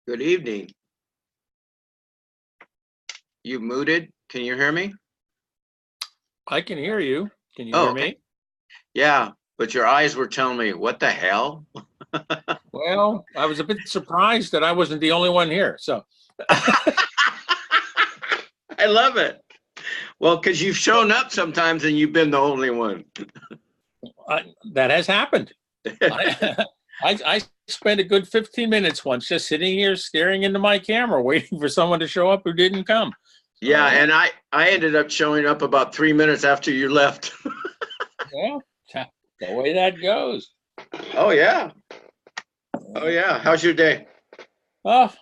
Good evening. You muted? Can you hear me? I can hear you. Can you Oh, hear okay. me? Yeah, but your eyes were telling me, what the hell? Well, I was a bit surprised that I wasn't the only one here. So I love it. Well, because you've shown up sometimes and you've been the only one. that has happened. I spent a good 15 minutes once just sitting here staring into my camera, waiting for someone to show up who didn't come. Yeah, and I ended up showing up about 3 minutes after you left. Well, the way that goes. Oh, yeah. Oh, yeah. How's your day? Oh,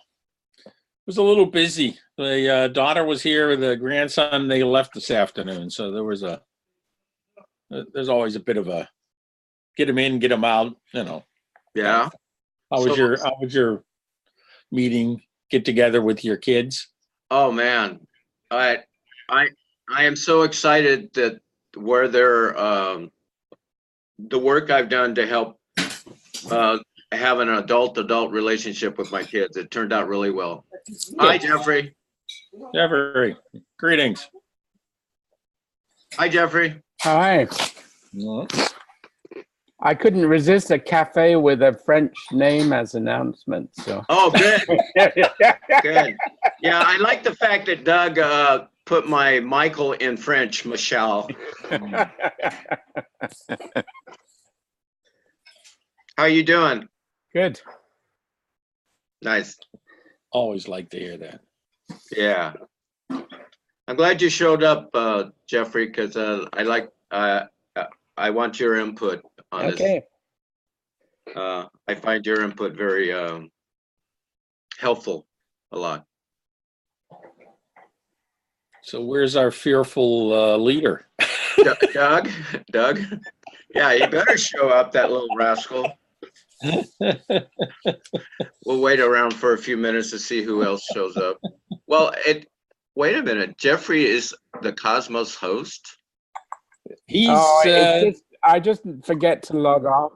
it was a little busy. The daughter was here. The grandson, they left this afternoon. So there's always a bit of a get them in, get them out, you know. Yeah. How was your meeting, get together with your kids? Oh, man. I am so excited that where they're the work I've done to help have an adult relationship with my kids. It turned out really well. Hi, Jeffrey. Jeffrey, greetings. Hi, Jeffrey. Hi. Mhm. I couldn't resist a cafe with a French name as announcement. So. Oh, good. Good. Yeah, I like the fact that Doug put my Michael in French, Michelle. How you doing? Good. Nice. Always like to hear that. Yeah. I'm glad you showed up, Jeffrey, because I want your input on Okay. this. I find your input very helpful a lot. So where's our fearful leader? Doug? Yeah, you better show up, that little rascal. We'll wait around for a few minutes to see who else shows up. Well, wait a minute. Jeffrey is the Cosmos host? He's I just forget to log off.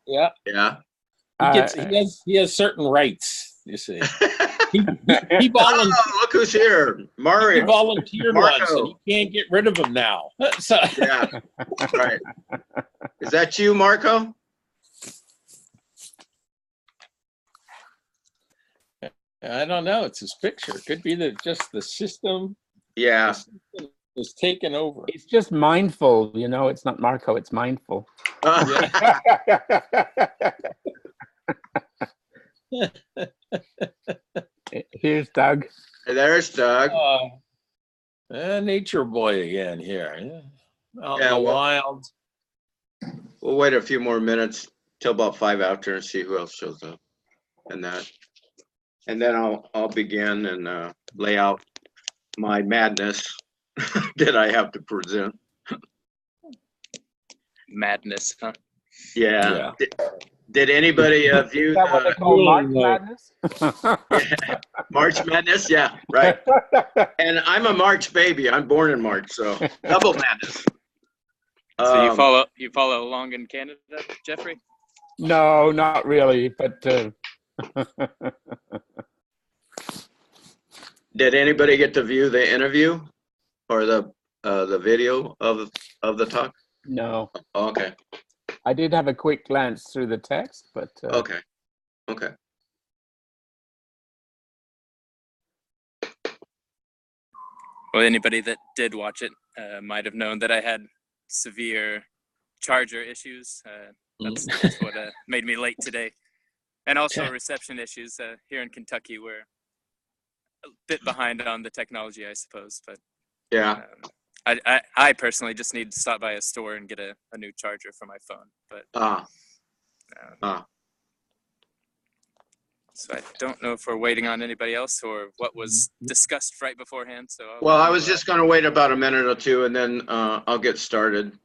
Yeah. He has certain rights, you see. He volunteered. Oh, look who's here. Mario. He volunteered Marco. once, and he can't get rid of him now. So Yeah, right. Is that you, Marco? I don't know. It's his picture. It could be that just the system. Yeah. The system is taken over. It's just mindful, you know. It's not Marco. It's mindful. Here's Doug. There's Doug. Nature boy again here. Yeah. Out in the well, wild. We'll wait a few more minutes till about 5 after and see who else shows up, and then I'll begin and lay out my madness that I have to present. Madness, huh? Yeah. Did anybody view Is that what they call March Madness? Yeah. March Madness? Yeah, right. And I'm a March baby. I'm born in March, so double madness. So you follow along in Canada, Jeffrey? No, not really. But did anybody get to view the interview or the video of the talk? No. Oh, okay. I did have a quick glance through the text, but Okay. Well, anybody that did watch it might have known that I had severe charger issues. That's what made me late today. And also reception issues here in Kentucky. We're a bit behind on the technology, I suppose. But yeah, I personally just need to stop by a store and get a new charger for my phone. But so I don't know if we're waiting on anybody else or what was discussed right beforehand. So I was just going to wait about a minute or two, and then I'll get started,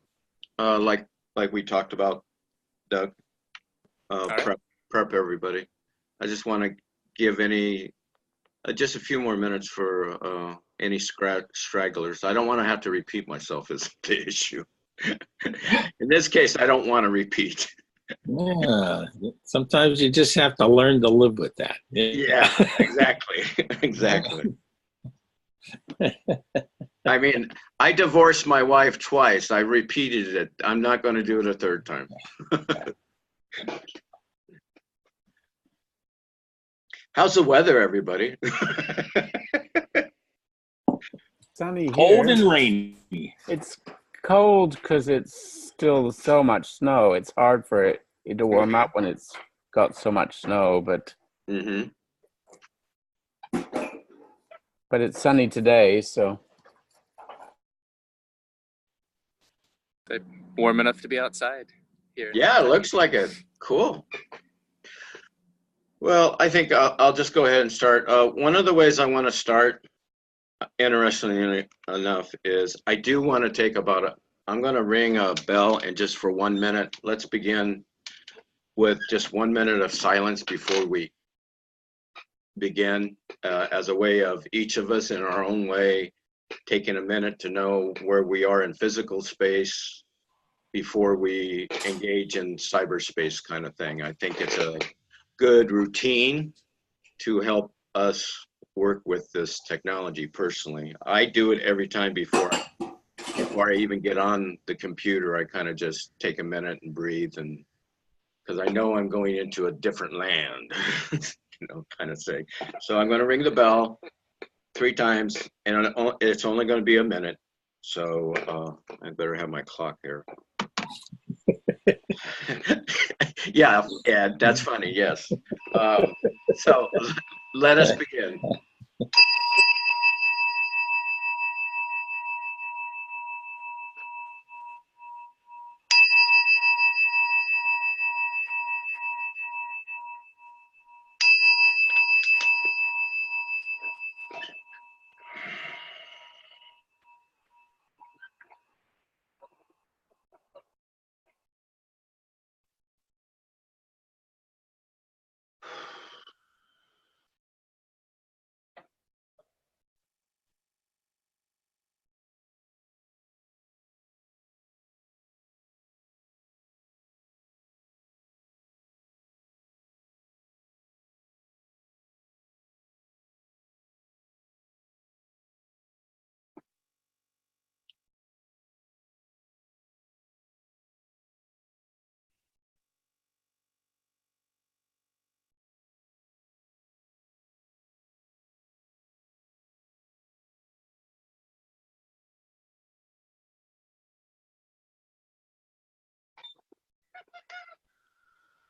like we talked about, Doug. Prep everybody. I just want to give just a few more minutes for any stragglers. I don't want to have to repeat myself is the issue. In this case, I don't want to repeat. Yeah, sometimes you just have to learn to live with that. Yeah, exactly. Exactly. I mean, I divorced my wife twice. I repeated it. I'm not going to do it a third time. How's the weather, everybody? Sunny Cold here. and rainy. It's cold because it's still so much snow. It's hard for it to warm up when it's got so much snow, but Mm-hmm. it's sunny today, so. Warm enough to be outside here. Yeah, it looks like it. Cool. Well, I think I'll just go ahead and start. One of the ways I want to start, interestingly enough, is I do want to take I'm going to ring a bell, and just for 1 minute, let's begin with just 1 minute of silence before we begin, as a way of each of us in our own way, taking a minute to know where we are in physical space before we engage in cyberspace kind of thing. I think it's a good routine to help us work with this technology personally. I do it every time before I even get on the computer. I kind of just take a minute and breathe, and because I know I'm going into a different land, kind of thing. So I'm going to ring the bell 3 times, and it's only going to be a minute. So I better have my clock here. Yeah, that's funny. Yes. So let us begin.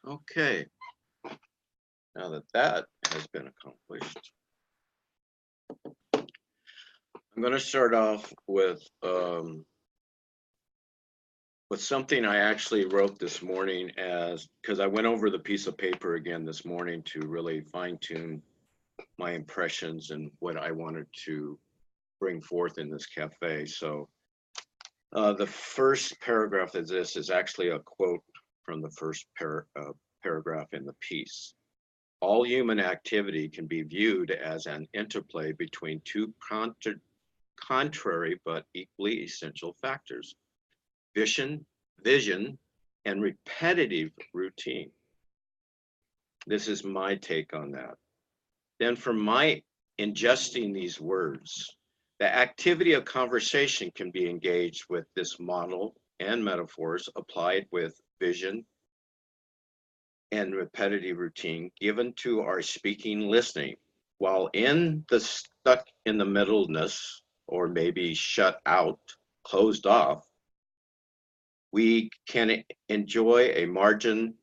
Okay. Now that that has been accomplished, I'm going to start off with something I actually wrote this morning, because I went over the piece of paper again this morning to really fine tune my impressions and what I wanted to bring forth in this cafe. So the first paragraph of this is actually a quote from the first paragraph in the piece. All human activity can be viewed as an interplay between two contrary but equally essential factors: vision, and repetitive routine. This is my take on that. Then from my ingesting these words, the activity of conversation can be engaged with this model and metaphors applied with vision and repetitive routine given to our speaking listening. While in the stuck in the middleness, or maybe shut out, closed off, we can enjoy a margin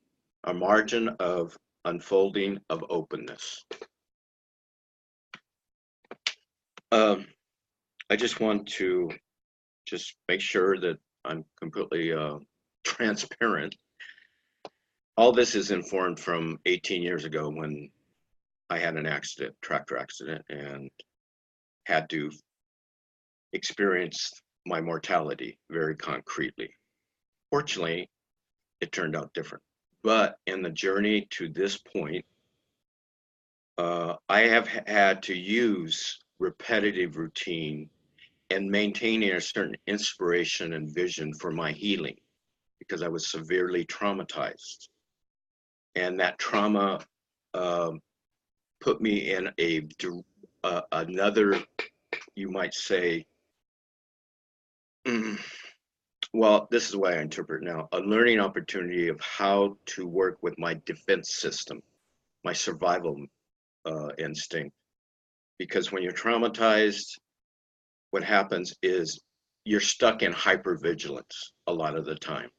of unfolding of openness. I just want to just make sure that I'm completely transparent. All this is informed from 18 years ago when I had an accident, tractor accident, and had to experience my mortality very concretely. Fortunately, it turned out different. But in the journey to this point, I have had to use repetitive routine and maintaining a certain inspiration and vision for my healing, because I was severely traumatized. And that trauma put me in another, you might say, well, this is the way I interpret it now, a learning opportunity of how to work with my defense system, my survival instinct. Because when you're traumatized, what happens is you're stuck in hypervigilance a lot of the time.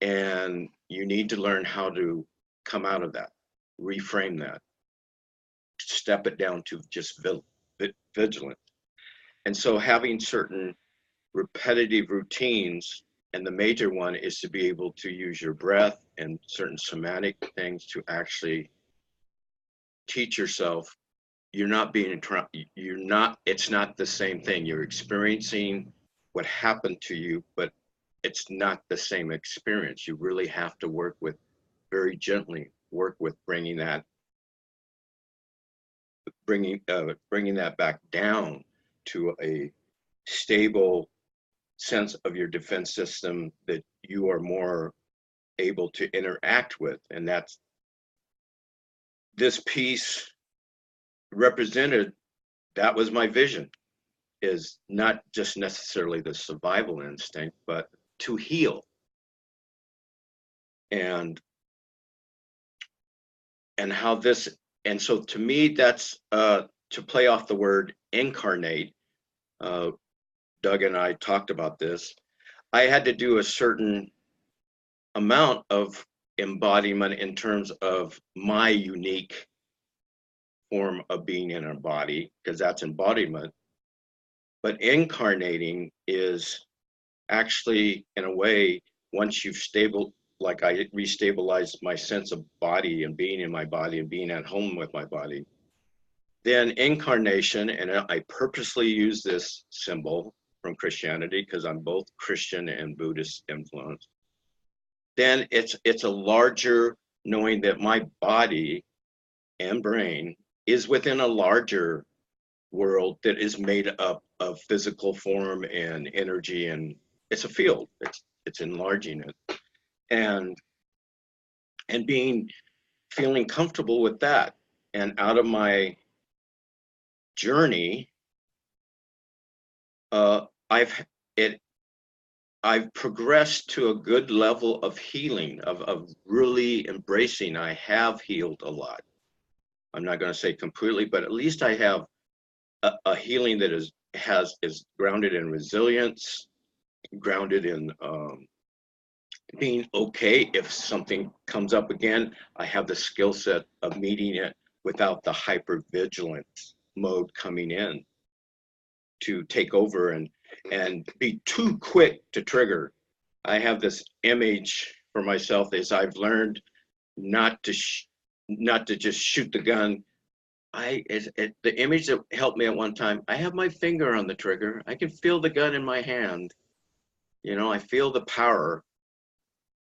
And you need to learn how to come out of that, reframe that, step it down to just vigilance. And so having certain repetitive routines, and the major one is to be able to use your breath and certain somatic things to actually teach yourself you're not being, it's not the same thing. You're experiencing what happened to you, but it's not the same experience. You really have to work with, very gently, work with bringing that back down to a stable sense of your defense system that you are more able to interact with. And that's, this piece represented, that was my vision, is not just necessarily the survival instinct, but to heal. And how this, and so to me, that's to play off the word incarnate. Doug and I talked about this. I had to do a certain amount of embodiment in terms of my unique form of being in a body, because that's embodiment. But incarnating is actually, in a way, once you've like I restabilized my sense of body and being in my body and being at home with my body, then incarnation, and I purposely use this symbol from Christianity because I'm both Christian and Buddhist influenced, then it's a larger knowing that my body and brain is within a larger world that is made up of physical form and energy, and it's a field. It's enlarging it, and feeling comfortable with that. And out of my journey, I've progressed to a good level of healing, of really embracing. I have healed a lot. I'm not going to say completely, but at least I have a healing that is grounded in resilience, grounded in being okay if something comes up again. I have the skill set of meeting it without the hypervigilance mode coming in to take over and be too quick to trigger. I have this image for myself as I've learned not to just shoot the gun. The image that helped me at one time, I have my finger on the trigger. I can feel the gun in my hand. You know, I feel the power,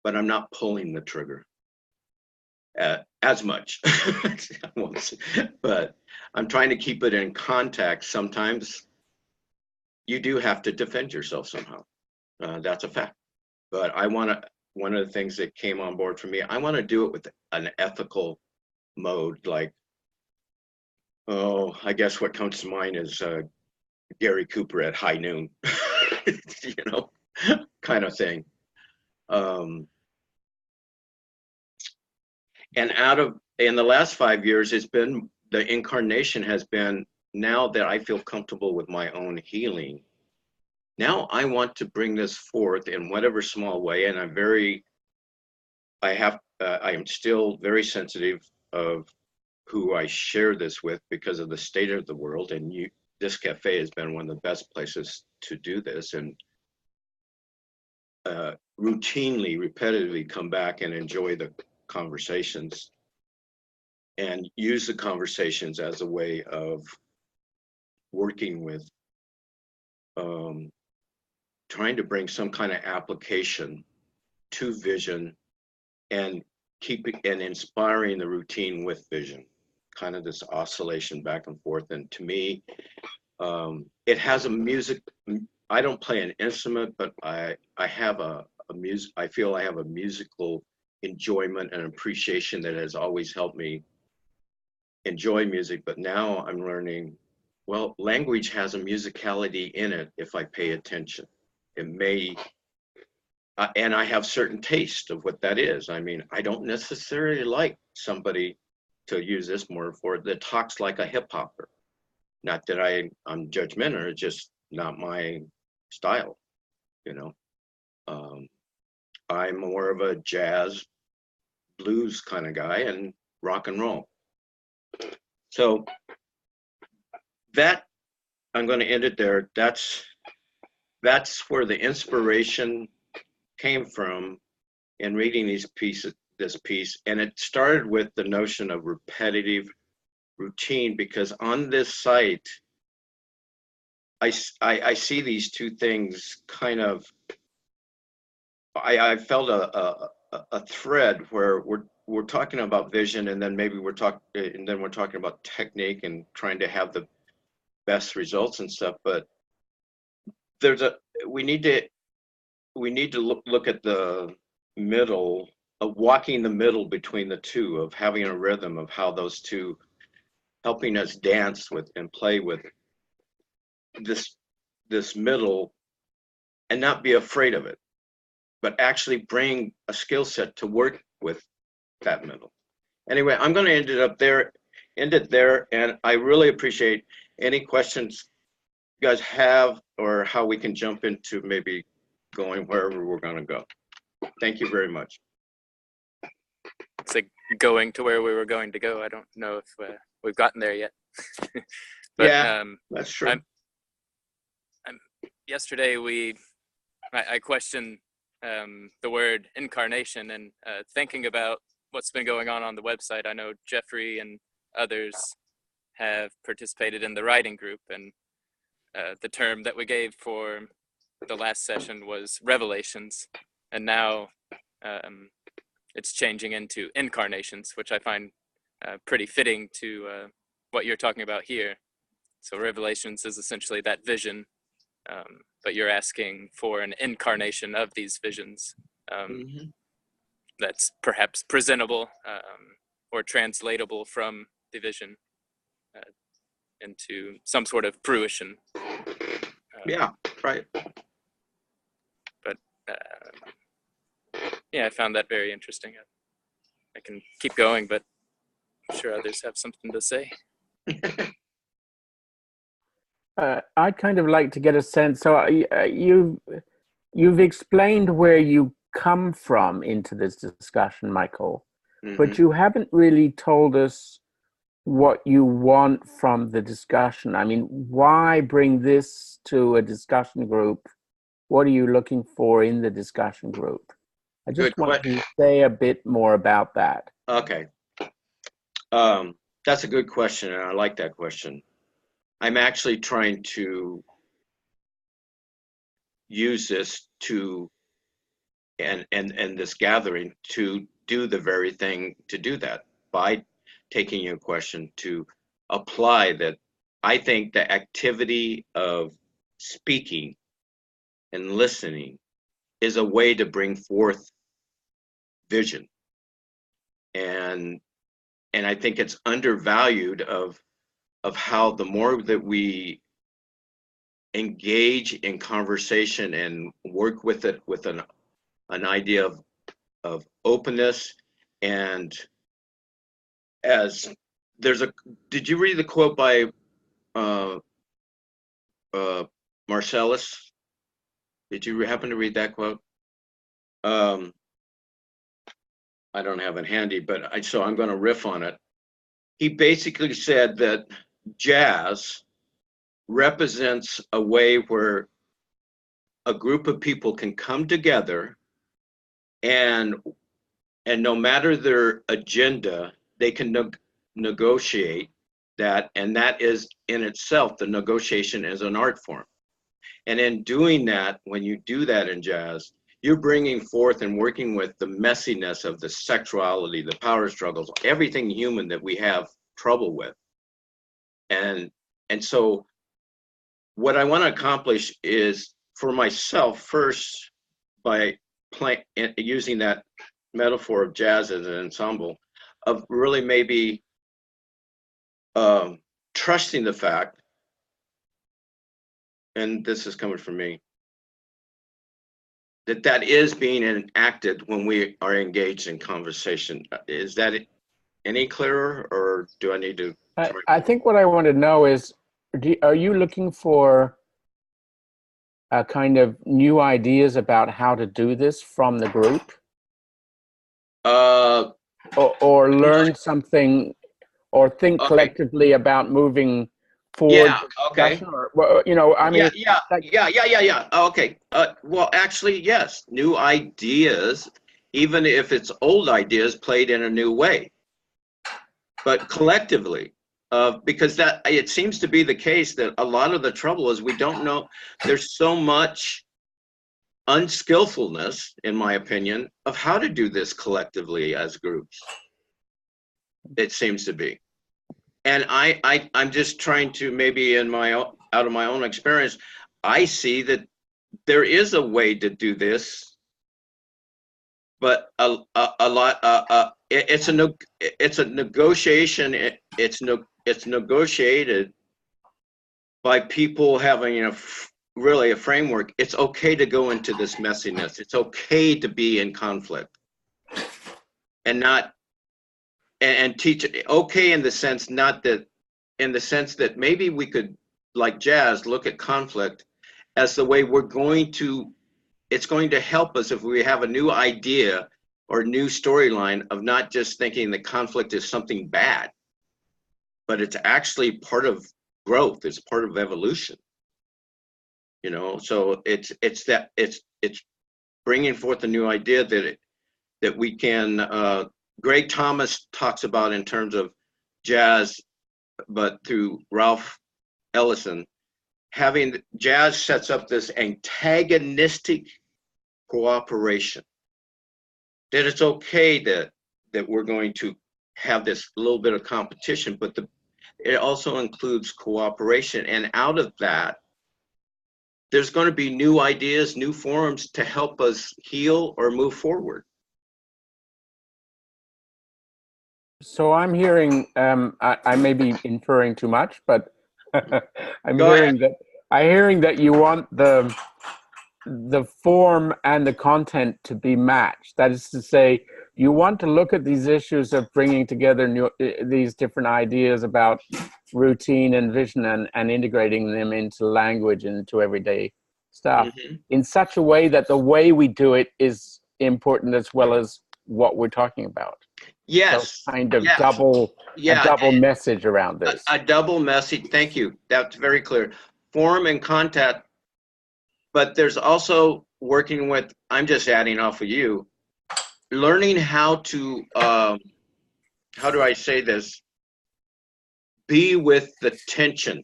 but I'm not pulling the trigger as much. But I'm trying to keep it in context. Sometimes you do have to defend yourself somehow. That's a fact. But one of the things that came on board for me, I want to do it with an ethical mode. Like, I guess what comes to mind is Gary Cooper at high noon, you know, kind of thing. And in the last 5 years, it's been, the incarnation has been, now that I feel comfortable with my own healing, now I want to bring this forth in whatever small way. And I am still very sensitive of who I share this with because of the state of the world. And this cafe has been one of the best places to do this, and routinely, repetitively come back and enjoy the conversations and use the conversations as a way of working with trying to bring some kind of application to vision and keeping and inspiring the routine with vision, kind of this oscillation back and forth. And to me, it has a music. I don't play an instrument, but I have a I feel I have a musical enjoyment and appreciation that has always helped me enjoy music. But now I'm learning, well, language has a musicality in it if I pay attention. It may, and I have certain taste of what that is. I mean, I don't necessarily like somebody, to use this more for it, that talks like a hip hopper. Not that I'm judgmental, it's just not my style, you know. I'm more of a jazz, blues kind of guy, and rock and roll. So that, I'm going to end it there. That's where the inspiration came from in reading this piece. And it started with the notion of repetitive routine, because on this site, I see these two things kind of, I felt a thread where we're talking about vision, and then maybe we're talking about technique and trying to have the best results and stuff. But we need to look at the middle of walking the middle between the two, of having a rhythm, of how those two helping us dance with and play with this middle, and not be afraid of it, but actually bring a skill set to work with that middle. Anyway, I'm going to end it there, and I really appreciate any questions you guys have, or how we can jump into maybe going wherever we're going to go. Thank you very much. It's like going to where we were going to go. I don't know if we've gotten there yet. But, yeah, that's true. Yesterday I questioned the word incarnation, and thinking about what's been going on the website. I know Jeffrey and others have participated in the writing group, and the term that we gave for the last session was revelations, and now it's changing into incarnations, which I find pretty fitting to what you're talking about here. So revelations is essentially that vision, but you're asking for an incarnation of these visions that's perhaps presentable or translatable from the vision into some sort of fruition. Yeah, right. But yeah, I found that very interesting. I can keep going, but I'm sure others have something to say. I'd kind of like to get a sense. So you've explained where you come from into this discussion, Michael, but you haven't really told us what you want from the discussion. I mean, why bring this to a discussion group? What are you looking for in the discussion group? I just want you to say a bit more about that. Okay. That's a good question, and I like that question. I'm actually trying to use this and this gathering to do the very thing, to do that, by taking your question, to apply that. I think the activity of speaking and listening is a way to bring forth vision. And I think it's undervalued of how the more that we engage in conversation and work with it with an idea of openness. And as did you read the quote by Marcellus? Did you happen to read that quote? I don't have it handy, but so I'm going to riff on it. He basically said that jazz represents a way where a group of people can come together, and no matter their agenda, they can negotiate that, and that is in itself, the negotiation is an art form. And in doing that, when you do that in jazz, you're bringing forth and working with the messiness of the sexuality, the power struggles, everything human that we have trouble with. And so what I want to accomplish is, for myself first, by using that metaphor of jazz as an ensemble, of really maybe trusting the fact, and this is coming from me, that is being enacted when we are engaged in conversation. Is that any clearer, or do I need to? I think what I want to know is, are you looking for a kind of new ideas about how to do this from the group? Or learn something, or think collectively about moving forward? Yeah, okay. Or, you know, I mean, yeah. Okay. Well, actually, yes. New ideas, even if it's old ideas played in a new way, but collectively, because that it seems to be the case that a lot of the trouble is we don't know. There's so much unskillfulness, in my opinion, of how to do this collectively as groups. It seems to be. And I'm just trying to, maybe out of my own experience, I see that there is a way to do this, but a lot, it's a negotiation. It's negotiated by people having really a framework. It's okay to go into this messiness. It's okay to be in conflict, and not. And teach it okay in the sense, not that in the sense that maybe we could, like jazz, look at conflict as the way it's going to help us if we have a new idea or new storyline of not just thinking that conflict is something bad, but it's actually part of growth. It's part of evolution, you know. So it's bringing forth a new idea that we can, Greg Thomas talks about in terms of jazz, but through Ralph Ellison, having jazz sets up this antagonistic cooperation. That it's okay that we're going to have this little bit of competition, but it also includes cooperation. And out of that, there's going to be new ideas, new forms to help us heal or move forward. So I'm hearing, I may be inferring too much, but I'm hearing that you want the form and the content to be matched. That is to say, you want to look at these issues of bringing together these different ideas about routine and vision and integrating them into language and into everyday stuff in such a way that the way we do it is important as well as what we're talking about. Yes. So kind of double message around this. A double message. Thank you. That's very clear. Form and content, but there's also working with, I'm just adding off of you, learning how to, how do I say this? Be with the tension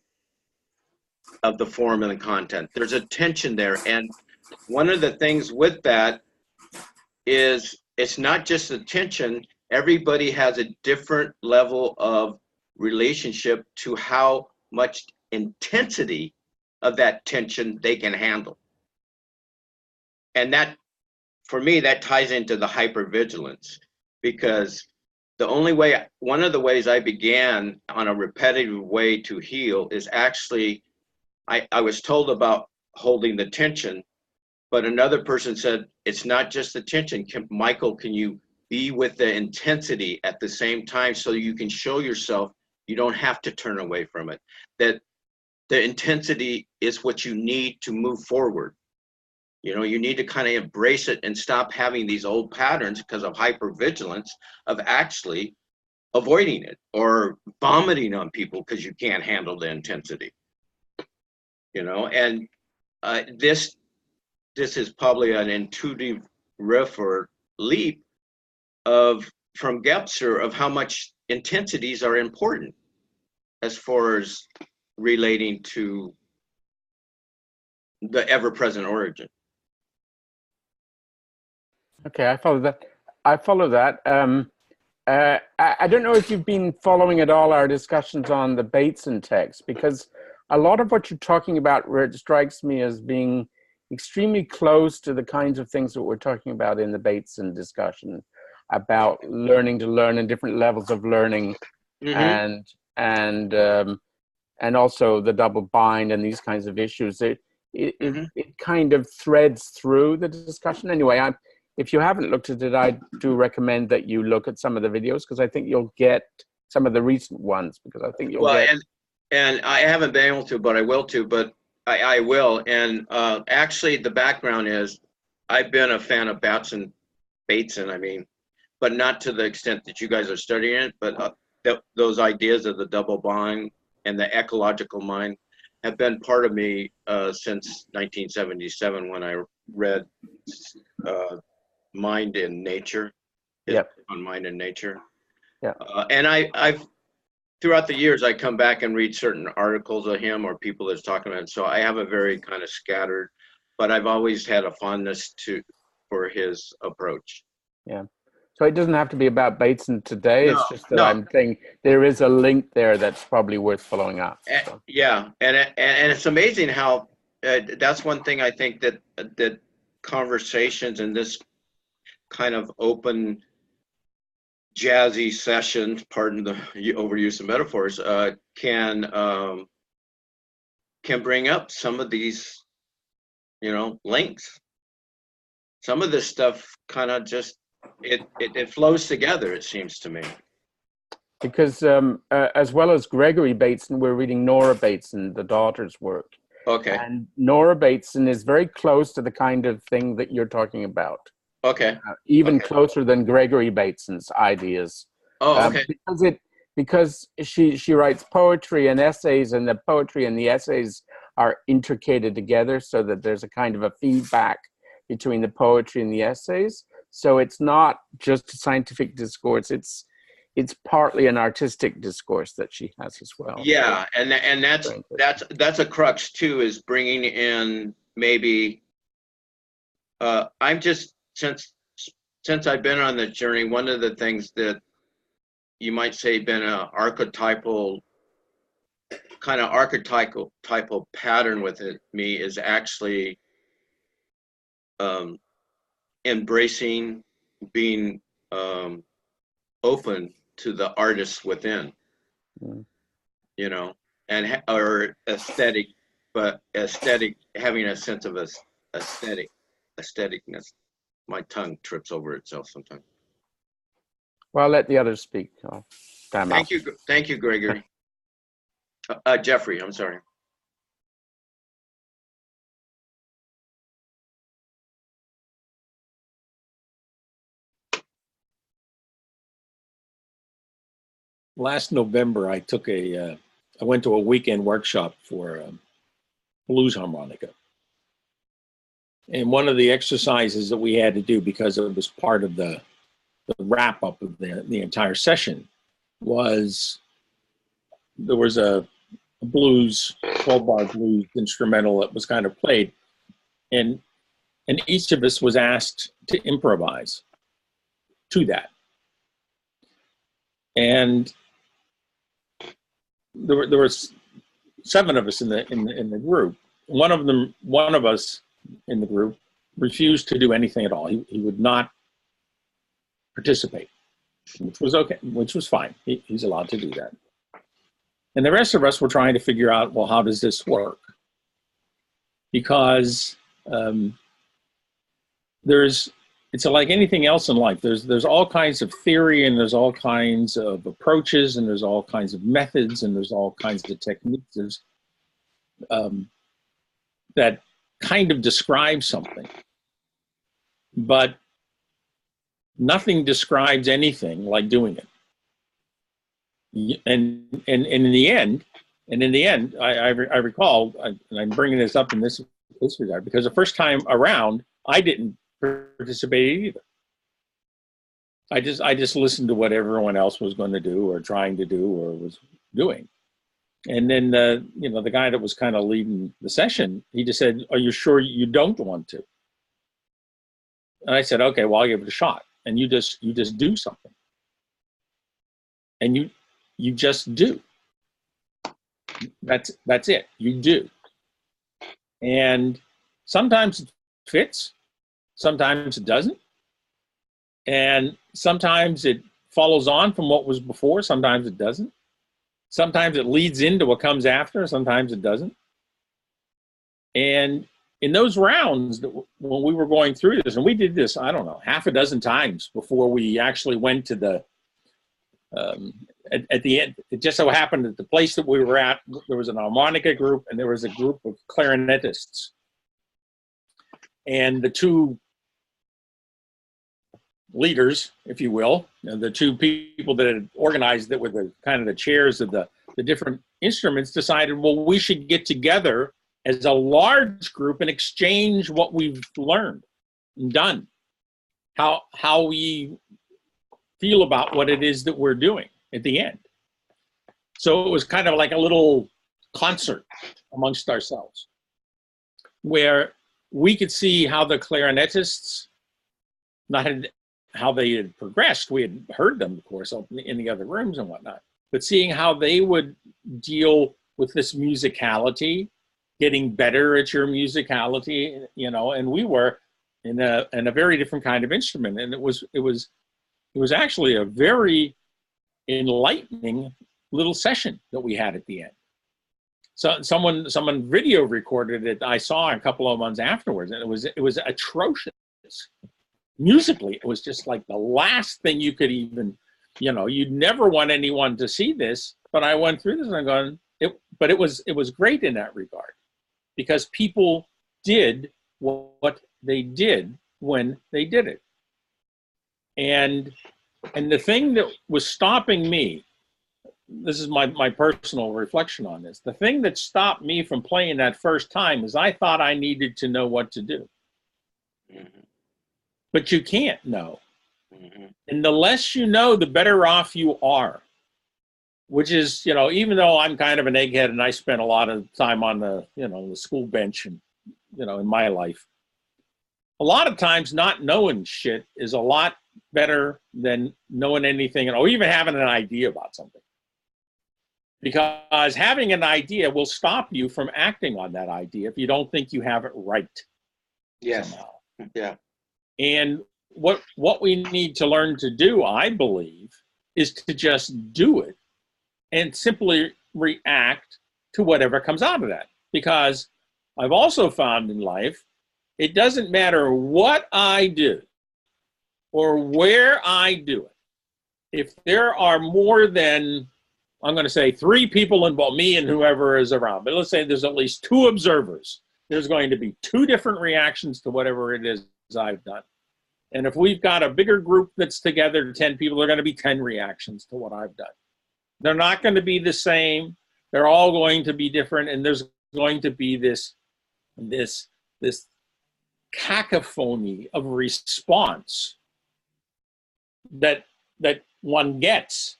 of the form and the content. There's a tension there. And one of the things with that is it's not just the tension. Everybody has a different level of relationship to how much intensity of that tension they can handle. And that, for me, that ties into the hypervigilance, because one of the ways I began on a repetitive way to heal is actually, I was told about holding the tension, but another person said, it's not just the tension. Michael, can you be with the intensity at the same time so you can show yourself, you don't have to turn away from it, that the intensity is what you need to move forward. You know, you need to kind of embrace it and stop having these old patterns because of hypervigilance of actually avoiding it or vomiting on people because you can't handle the intensity. You know, and this is probably an intuitive riff or leap from Gebser of how much intensities are important as far as relating to the ever-present origin. Okay, I follow that. I don't know if you've been following at all our discussions on the Bateson text, because a lot of what you're talking about strikes me as being extremely close to the kinds of things that we're talking about in the Bateson discussion about learning to learn and different levels of learning, and also the double bind and these kinds of issues. It kind of threads through the discussion. Anyway, if you haven't looked at it, I do recommend that you look at some of the videos, because I think you'll get some of the recent ones, because I think you'll get. And I haven't been able to, but I will to, but I will. And actually, the background is I've been a fan of Bateson, I mean, but not to the extent that you guys are studying it, but those ideas of the double bind and the ecological mind have been part of me since 1977, when I read Mind in Nature. On Mind and Nature. And I've throughout the years, I come back and read certain articles of him or people that's talking about it. So I have a very kind of scattered, but I've always had a fondness for his approach. Yeah. So it doesn't have to be about Bateson today. It's just that I'm saying there is a link there that's probably worth following up. So. Yeah, and it's amazing how that's one thing I think that conversations and this kind of open, jazzy sessions, pardon the overuse of metaphors, can bring up some of these, links. Some of this stuff kind of just it flows together, it seems to me. Because as well as Gregory Bateson, we're reading Nora Bateson, the daughter's work. Okay. And Nora Bateson is very close to the kind of thing that you're talking about. Okay. Even closer than Gregory Bateson's ideas. Oh, okay. Because she writes poetry and essays, and the poetry and the essays are intricated together, so that there's a kind of a feedback between the poetry and the essays. So it's not just a scientific discourse, it's partly an artistic discourse that she has as well. Yeah, and that's a crux too, is bringing in maybe I'm just since I've been on the journey, one of the things that you might say been an archetypal pattern with me is actually embracing, being open to the artists within, or aesthetic, but having a sense of aestheticness. My tongue trips over itself sometimes. Well, let the others speak. Thank you, Gregory. Jeffrey, I'm sorry. Last November, I went to a weekend workshop for blues harmonica. And one of the exercises that we had to do, because it was part of the wrap up of the entire session, was there was a blues, 12-bar blues instrumental that was kind of played. And each of us was asked to improvise to that. And there were 7 of us in the group. One of us in the group refused to do anything at all. He would not participate, which was okay, which was fine. He's allowed to do that. And the rest of us were trying to figure out, well, how does this work? Because it's like anything else in life. There's all kinds of theory, and there's all kinds of approaches, and there's all kinds of methods, and there's all kinds of techniques that kind of describe something. But nothing describes anything like doing it. And in the end, I recall, and I'm bringing this up in this regard, because the first time around, I didn't participate either. I just listened to what everyone else was going to do or trying to do or was doing. And then the guy that was kind of leading the session, he just said, "Are you sure you don't want to?" And I said, "Okay, well, I'll give it a shot." And you just do something. And you just do. That's it. You do. And sometimes it fits, sometimes it doesn't. And sometimes it follows on from what was before, sometimes it doesn't. Sometimes it leads into what comes after, sometimes it doesn't. And in those rounds, when we were going through this, and we did this, I don't know, half a dozen times before we actually went to the, at the end, it just so happened that the place that we were at, there was an harmonica group and there was a group of clarinetists. And the two leaders, if you will, the two people that had organized it with the kind of the chairs of the different instruments, decided, well, we should get together as a large group and exchange what we've learned and done, how we feel about what it is that we're doing at the end. So it was kind of like a little concert amongst ourselves, where we could see how the clarinetists, how they had progressed. We had heard them, of course, in the other rooms and whatnot, but seeing how they would deal with this musicality, getting better at your musicality, you know, and we were in a very different kind of instrument. And it was actually a very enlightening little session that we had at the end. So someone video recorded it. I saw a couple of months afterwards, and it was atrocious. Musically, it was just like the last thing you could even, you know, you'd never want anyone to see this, but I went through this and I'm going, but it was great in that regard, because people did what they did when they did it. And the thing that was stopping me, this is my personal reflection on this, the thing that stopped me from playing that first time is I thought I needed to know what to do. Mm-hmm. But you can't know. Mm-hmm. And the less you know, the better off you are. Which is, you know, even though I'm kind of an egghead and I spent a lot of time on the, you know, the school bench and, you know, in my life, a lot of times not knowing shit is a lot better than knowing anything or even having an idea about something. Because having an idea will stop you from acting on that idea if you don't think you have it right. Yes. Somehow. Yeah. And what we need to learn to do, I believe, is to just do it and simply react to whatever comes out of that. Because I've also found in life, it doesn't matter what I do or where I do it. If there are more than, I'm going to say 3 people involved, me and whoever is around, but let's say there's at least 2 observers, there's going to be 2 different reactions to whatever it is I've done. And if we've got a bigger group that's together, 10 people, there are going to be 10 reactions to what I've done. They're not going to be the same. They're all going to be different. And there's going to be this cacophony of response that one gets.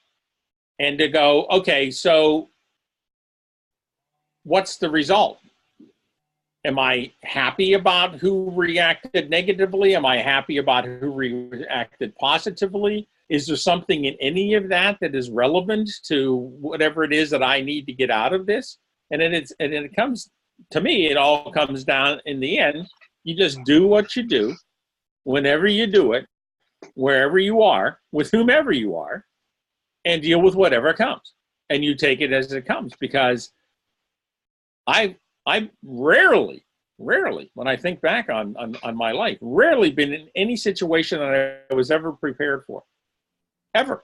And to go, okay, so what's the result? Am I happy about who reacted negatively? Am I happy about who reacted positively? Is there something in any of that that is relevant to whatever it is that I need to get out of this? And it comes, to me, it all comes down in the end. You just do what you do, whenever you do it, wherever you are, with whomever you are, and deal with whatever comes. And you take it as it comes, because I rarely, when I think back on my life, rarely been in any situation that I was ever prepared for. Ever.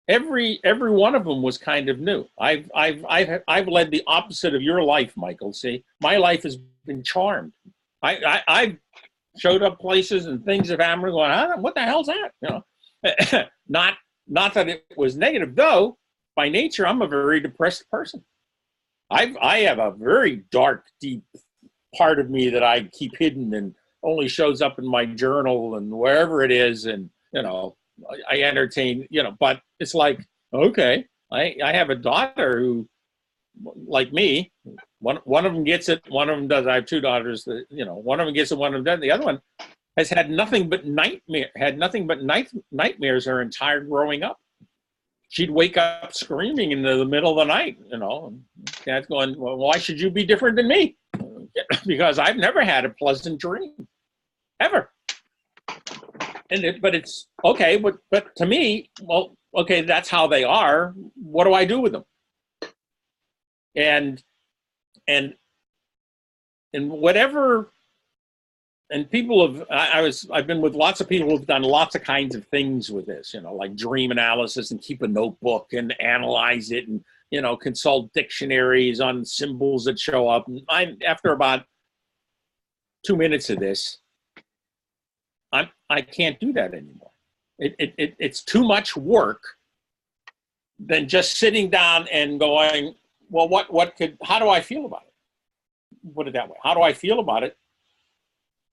Every one of them was kind of new. I've led the opposite of your life, Michael. See, my life has been charmed. I've showed up places and things have happened going, what the hell's that? You know, not that it was negative, though. By nature, I'm a very depressed person. I have a very dark, deep part of me that I keep hidden and only shows up in my journal and wherever it is. And, you know, I entertain, you know, but it's like, okay, I have a daughter who, like me, one of them gets it, one of them does. I have 2 daughters that, you know, one of them gets it, one of them doesn't. The other one has had nothing but nightmares her entire growing up. She'd wake up screaming in the middle of the night, you know, and Dad's going, well, why should you be different than me? You because I've never had a pleasant dream, ever. But it's okay. But to me, well, okay, that's how they are. What do I do with them? And whatever. And people have. I've been with lots of people who've done lots of kinds of things with this. Like dream analysis and keep a notebook and analyze it and consult dictionaries on symbols that show up. And after about 2 minutes of this, I can't do that anymore. It's too much work than just sitting down and going, well, how do I feel about it? Put it that way. How do I feel about it?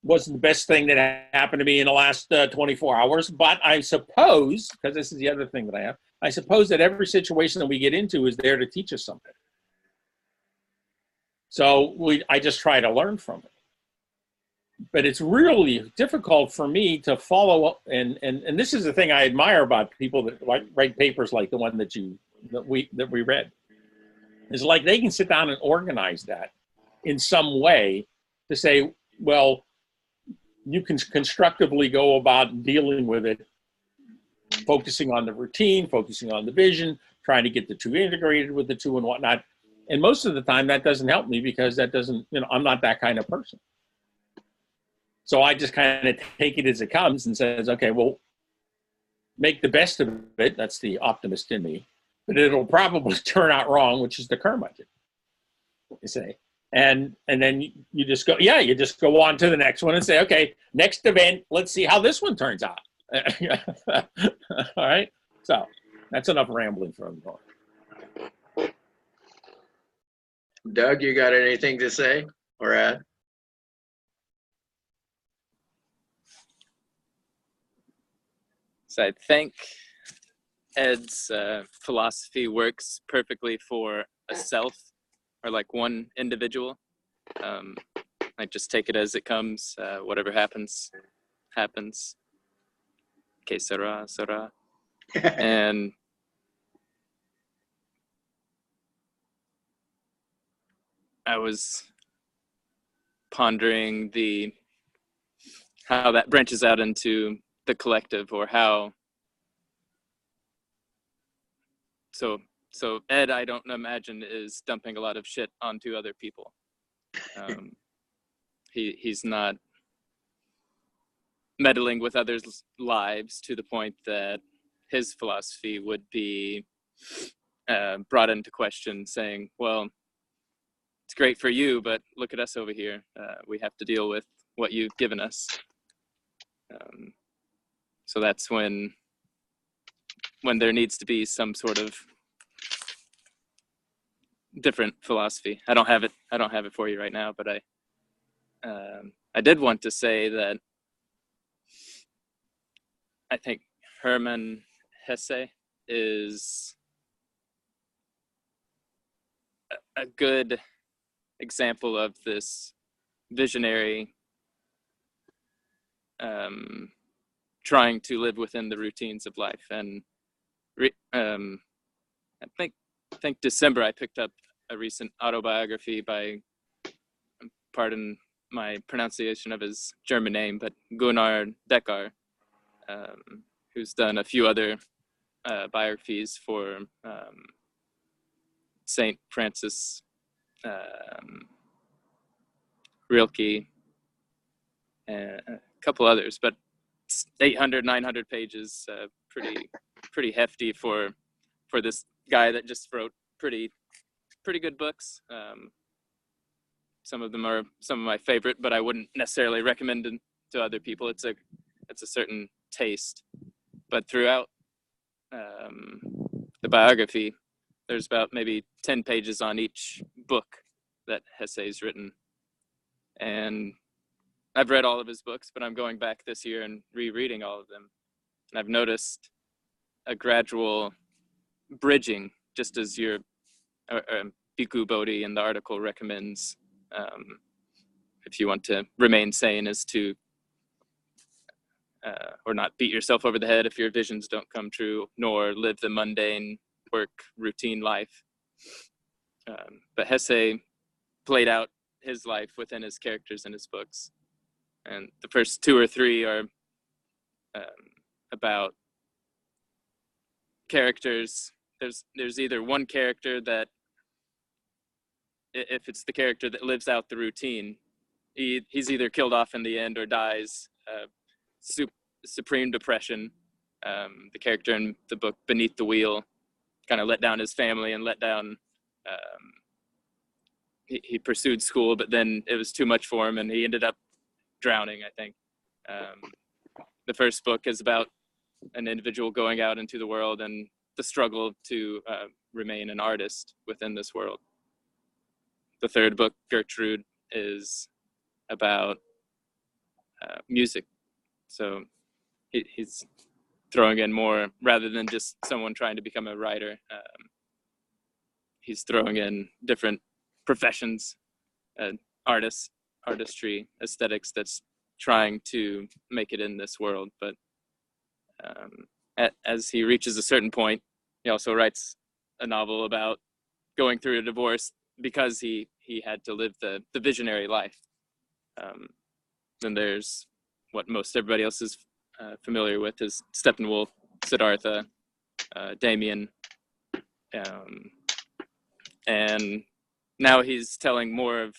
Wasn't the best thing that happened to me in the last 24 hours, but I suppose, because this is the other thing that I suppose that every situation that we get into is there to teach us something. So I just try to learn from it. But it's really difficult for me to follow up, and this is the thing I admire about people that write papers like the one that we read. Is like they can sit down and organize that in some way to say, well, you can constructively go about dealing with it, focusing on the routine, focusing on the vision, trying to get the two integrated with the two and whatnot. And most of the time that doesn't help me because that doesn't, I'm not that kind of person. So I just kind of take it as it comes and says, okay, well, make the best of it. That's the optimist in me. But it'll probably turn out wrong, which is the curmudgeon, you say. And then you just go, you just go on to the next one and say, okay, next event, let's see how this one turns out. All right. So that's enough rambling for the moment. Doug, you got anything to say or add? So I think Ed's philosophy works perfectly for a self or like one individual. I just take it as it comes. Whatever happens, happens. Que sera, sera. And I was pondering how that branches out into the collective, or how. So Ed, I don't imagine, is dumping a lot of shit onto other people. He's not meddling with others' lives to the point that his philosophy would be brought into question, saying, well, it's great for you, but look at us over here. We have to deal with what you've given us. So that's when there needs to be some sort of different philosophy. I don't have it for you right now, but I did want to say that I think Hermann Hesse is a good example of this visionary trying to live within the routines of life. And I think December I picked up a recent autobiography by, pardon my pronunciation of his German name, but Gunnar Decker, who's done a few other biographies for Saint Francis, Rilke, and a couple others, but 800, 900 pages, pretty hefty for this guy that just wrote pretty good books. Some of them are some of my favorite, but I wouldn't necessarily recommend them to other people. It's a certain taste. But throughout the biography, there's about maybe 10 pages on each book that Hesse's written. And I've read all of his books, but I'm going back this year and rereading all of them. And I've noticed a gradual bridging, just as your Bhikkhu Bodhi in the article recommends, if you want to remain sane, is to or not beat yourself over the head if your visions don't come true, nor live the mundane work routine life. But Hesse played out his life within his characters in his books. And the first 2 or 3 are about characters. There's either one character that, if it's the character that lives out the routine, he's either killed off in the end or dies. Supreme depression. The character in the book Beneath the Wheel kind of let down his family and let down. He pursued school, but then it was too much for him, and he ended up drowning, I think. The first book is about an individual going out into the world and the struggle to remain an artist within this world. The third book, Gertrude, is about music. So he's throwing in more, rather than just someone trying to become a writer. He's throwing in different professions, artistry, aesthetics that's trying to make it in this world. But as he reaches a certain point, he also writes a novel about going through a divorce because he had to live the visionary life. Then there's what most everybody else is familiar with is Steppenwolf, Siddhartha, Damien, and now he's telling more of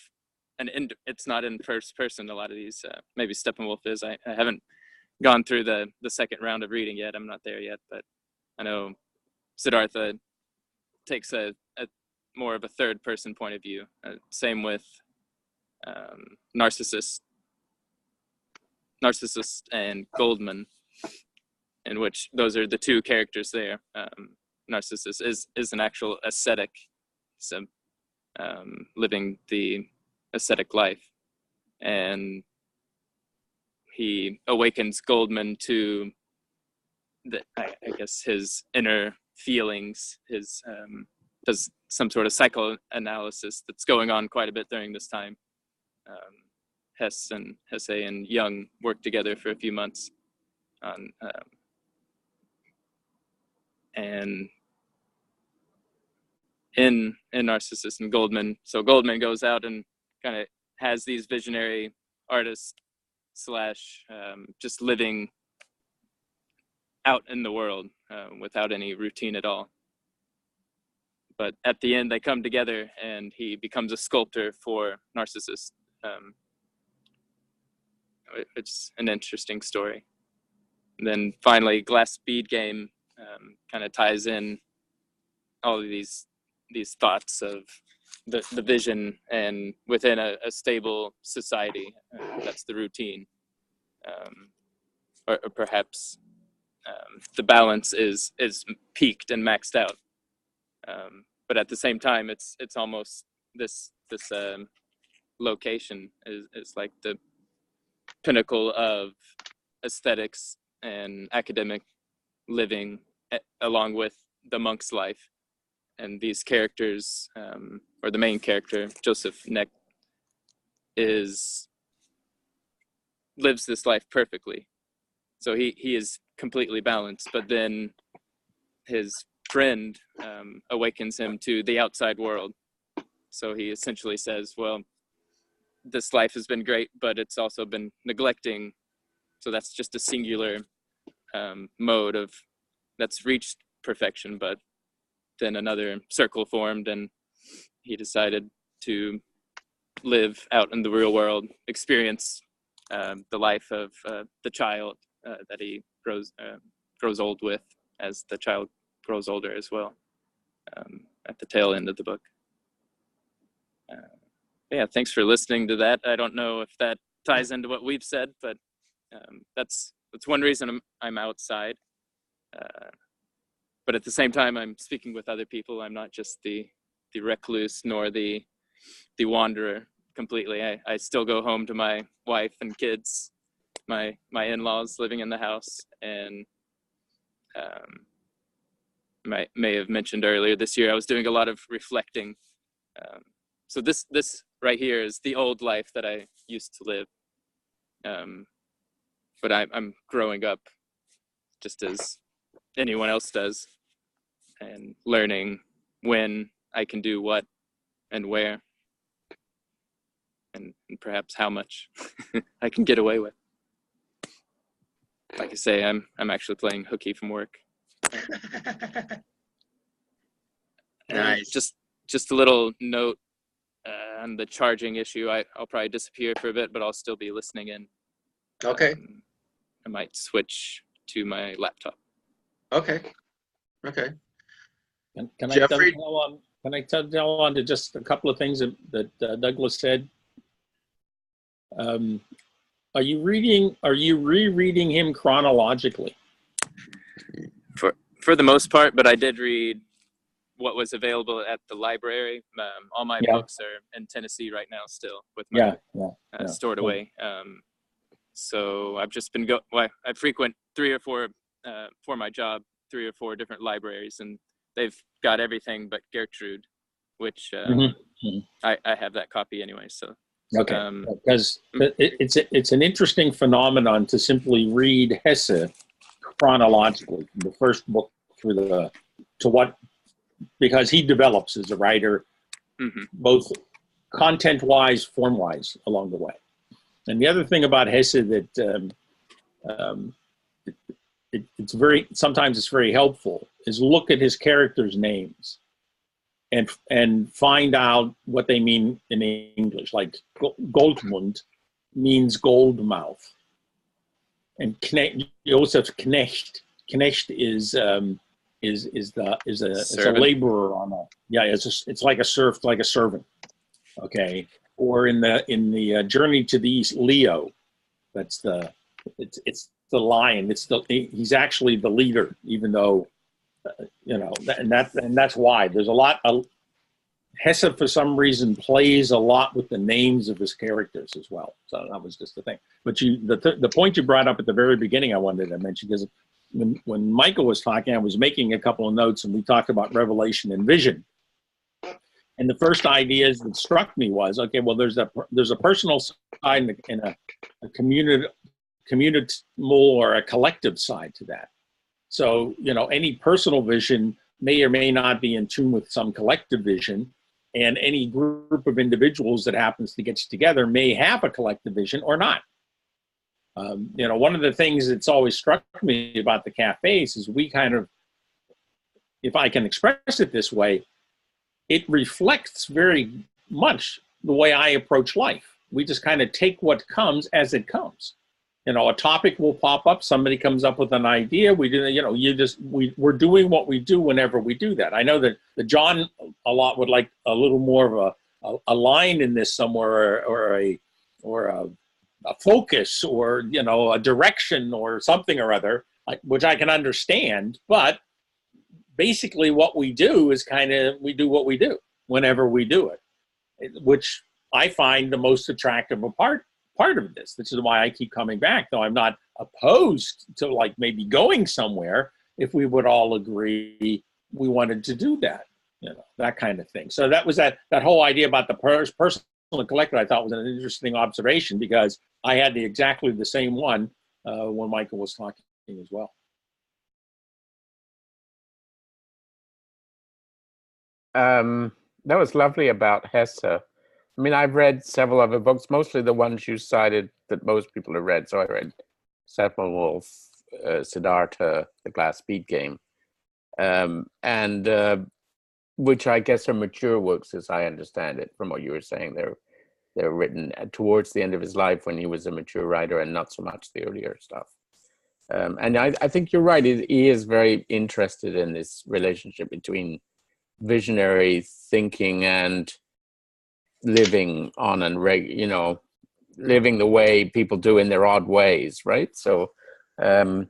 it's not in first person. A lot of these, maybe Steppenwolf is. I haven't gone through the second round of reading yet. I'm not there yet, but I know Siddhartha takes a more of a third person point of view. Same with Narcissus and Goldman, in which those are the 2 characters there. Narcissus is an actual ascetic, so living the ascetic life, and he awakens Goldman to I guess his inner feelings. His does some sort of psychoanalysis that's going on quite a bit during this time. Hesse and Jung worked together for a few months on, and in Narcissus and Goldman. So Goldman goes out and kind of has these visionary artists slash just living out in the world without any routine at all. But at the end, they come together, and he becomes a sculptor for Narcissus. It's an interesting story. And then finally, Glass Bead Game kind of ties in all of these thoughts of the vision, and within a stable society, that's the routine. Or perhaps the balance is peaked and maxed out. But at the same time, it's almost this location is like the pinnacle of aesthetics and academic living, along with the monk's life. And these characters, or the main character, Joseph Neck, lives this life perfectly. So he is completely balanced, but then his friend awakens him to the outside world. So he essentially says, well, this life has been great, but it's also been neglecting. So that's just a singular mode of that's reached perfection, but then another circle formed, and he decided to live out in the real world, experience the life of the child that he grows old with, as the child grows older as well, at the tail end of the book. Yeah, thanks for listening to that. I don't know if that ties into what we've said, but that's one reason I'm outside. But at the same time, I'm speaking with other people. I'm not just the recluse nor the wanderer completely. I still go home to my wife and kids, my in-laws living in the house, and may have mentioned earlier this year, I was doing a lot of reflecting. So this right here is the old life that I used to live. But I'm growing up just as anyone else does, and learning when I can do what and where. and perhaps how much I can get away with. Like I say, I'm actually playing hooky from work. Nice. Just a little note on the charging issue. I'll probably disappear for a bit, but I'll still be listening in. Okay. I might switch to my laptop. Okay. Okay. Can Jeffrey? I tell on to just a couple of things that Douglas said? Are you rereading him chronologically? For the most part, but I did read what was available at the library. All my books are in Tennessee right now still with my stored away. So I've just been I frequent 3 or 4 for my job, 3 or 4 different libraries, and they've got everything but Gertrude, which I have that copy anyway. So okay, because it's an interesting phenomenon to simply read Hesse chronologically, from the first book through because he develops as a writer, both content-wise, form-wise, along the way. And the other thing about Hesse that sometimes it's very helpful is look at his characters' names and find out what they mean in English. Like Goldmund means gold mouth, and Joseph Knecht is a laborer on a it's like a serf, like a servant. Okay. Or in the Journey to the East, Leo, it's the lion. He's actually the leader, even though and that's why there's a lot of Hesse for some reason plays a lot with the names of his characters as well. So that was just the thing. But the point you brought up at the very beginning, I wanted to mention, because when Michael was talking, I was making a couple of notes, and we talked about revelation and vision. And the first ideas that struck me was, okay, well, there's a personal side and a communal or a collective side to that. So, any personal vision may or may not be in tune with some collective vision, and any group of individuals that happens to get together may have a collective vision or not. One of the things that's always struck me about the cafes is we kind of, if I can express it this way, it reflects very much the way I approach life. We just kind of take what comes as it comes. A topic will pop up. Somebody comes up with an idea. We do. We're doing what we do whenever we do that. I know that John a lot would like a little more of a line in this somewhere, or a focus, or a direction or something or other, which I can understand. But basically, what we do is we do what we do whenever we do it, which I find the most attractive part of this. This is why I keep coming back, though I'm not opposed to maybe going somewhere if we would all agree we wanted to do that, that kind of thing. So that was that whole idea about the personal and collective. I thought was an interesting observation, because I had exactly the same one when Michael was talking as well. That was lovely about Hesse. I mean, I've read several other books, mostly the ones you cited that most people have read. So I read Steppenwolf, Siddhartha, The Glass Bead Game, and which I guess are mature works, as I understand it, from what you were saying. They're written towards the end of his life, when he was a mature writer, and not so much the earlier stuff. And I think you're right. He is very interested in this relationship between visionary thinking and living on living the way people do in their odd ways, right? So I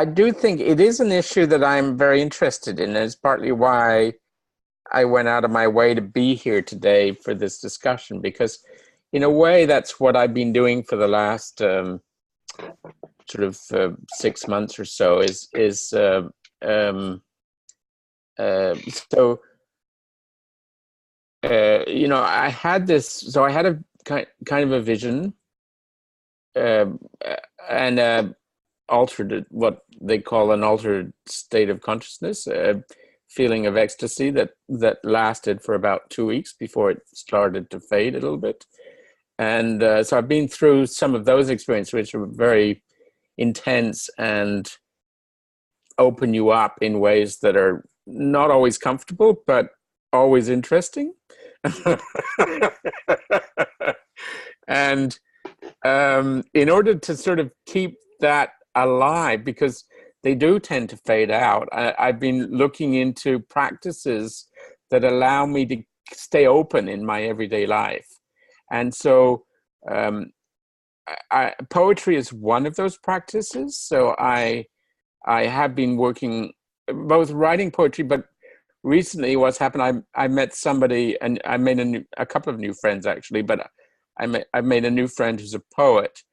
do think it is an issue that I'm very interested in, and it's partly why I went out of my way to be here today for this discussion, because in a way that's what I've been doing for the last sort of 6 months or so, I had this. So I had a kind of a vision, and altered, what they call an altered state of consciousness, feeling of ecstasy that lasted for about 2 weeks before it started to fade a little bit. And so I've been through some of those experiences, which are very intense and open you up in ways that are not always comfortable, but always interesting. And in order to sort of keep that alive, because they do tend to fade out, I've been looking into practices that allow me to stay open in my everyday life. And so poetry is one of those practices. So I have been working both writing poetry, but recently what's happened, I met somebody, and I made a couple of new friends actually, but I've made a new friend who's a poet,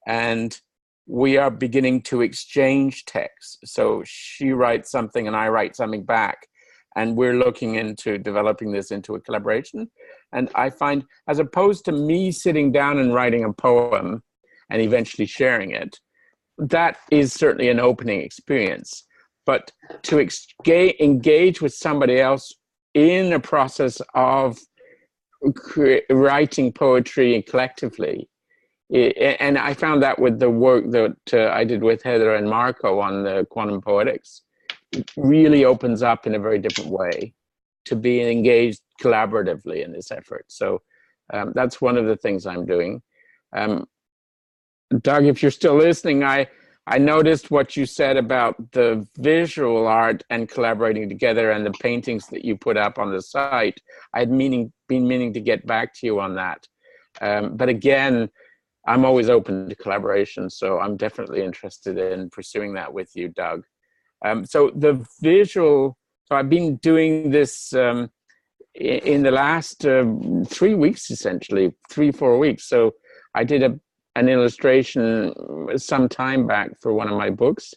and we are beginning to exchange texts. So she writes something and I write something back, and we're looking into developing this into a collaboration. And I find, as opposed to me sitting down and writing a poem and eventually sharing it, that is certainly an opening experience. But to engage with somebody else in a process of writing poetry collectively, and I found that with the work that I did with Heather and Marco on the quantum poetics, it really opens up in a very different way to be engaged collaboratively in this effort. So that's one of the things I'm doing. Doug, if you're still listening, I noticed what you said about the visual art and collaborating together and the paintings that you put up on the site. I'd been meaning to get back to you on that. But again, I'm always open to collaboration, so I'm definitely interested in pursuing that with you, Doug. So the visual, so I've been doing this in the last 3 weeks, essentially, 3-4 weeks. So I did an illustration some time back for one of my books,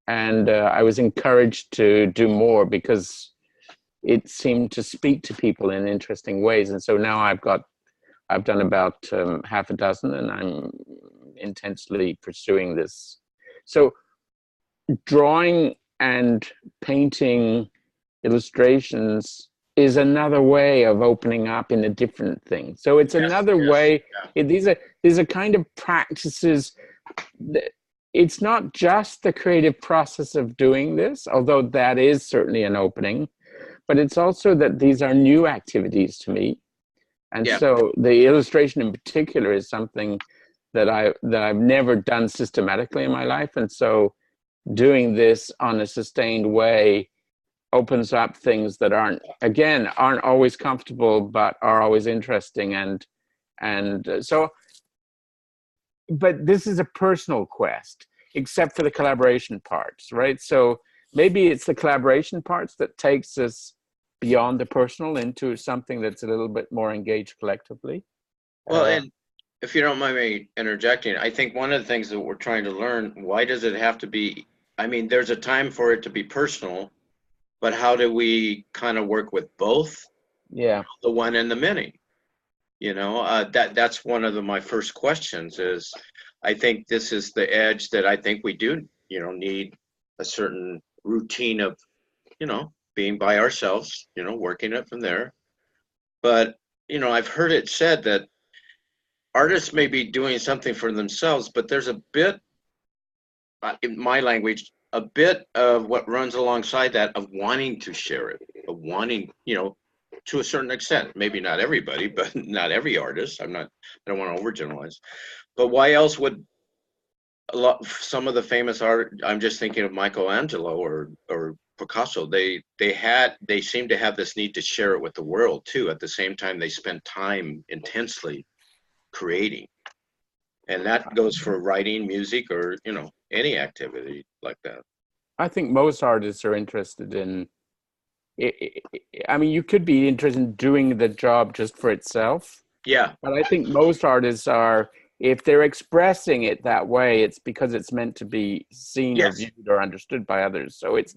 and I was encouraged to do more because it seemed to speak to people in interesting ways. And so now I've done about half a dozen, and I'm intensely pursuing this. So drawing and painting illustrations is another way of opening up in a different thing. So it's another way. These are kind of practices. It's not just the creative process of doing this, although that is certainly an opening, but it's also that these are new activities to me. And so the illustration in particular is something that I've never done systematically in my life. And so doing this on a sustained way opens up things that aren't always comfortable, but are always interesting. And so, but this is a personal quest, except for the collaboration parts, right? So maybe it's the collaboration parts that takes us beyond the personal into something that's a little bit more engaged collectively. Well, and if you don't mind me interjecting, I think one of the things that we're trying to learn, why does it have to be, I mean, there's a time for it to be personal, but how do we kind of work with both? Yeah. The one and the many, that's one of my first questions is, I think this is the edge that I think we do, need a certain routine of, being by ourselves, working it from there. But, I've heard it said that artists may be doing something for themselves, but there's a bit, in my language, a bit of what runs alongside that of wanting to share it, of wanting, to a certain extent, maybe not everybody, but not every artist. I don't want to overgeneralize, but why else would some of the famous art, I'm just thinking of Michelangelo or Picasso, they seem to have this need to share it with the world too. At the same time, they spend time intensely creating. And that goes for writing, music, or, any activity like that. I think most artists are interested in, I mean, you could be interested in doing the job just for itself. Yeah. But I think most artists are, if they're expressing it that way, it's because it's meant to be seen or viewed or understood by others. So it's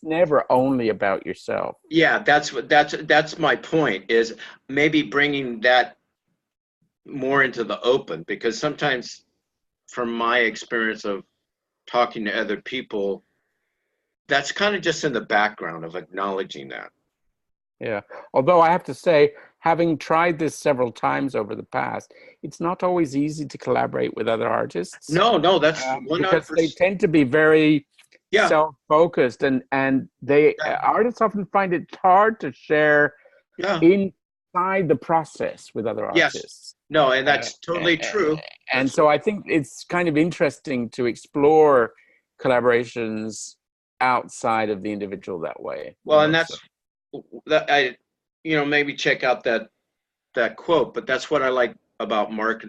never only about yourself. Yeah, that's my point, is maybe bringing that more into the open, because sometimes from my experience of talking to other people, that's kind of just in the background of acknowledging that. Yeah. Although I have to say, having tried this several times over the past, it's not always easy to collaborate with other artists. No, that's 100%. Because they tend to be very self-focused, and artists often find it hard to share inside the process with other artists. Yes. No, and that's totally true. And so I think it's kind of interesting to explore collaborations outside of the individual that way. Well, and that's that I, maybe check out that quote, but that's what I like about Mark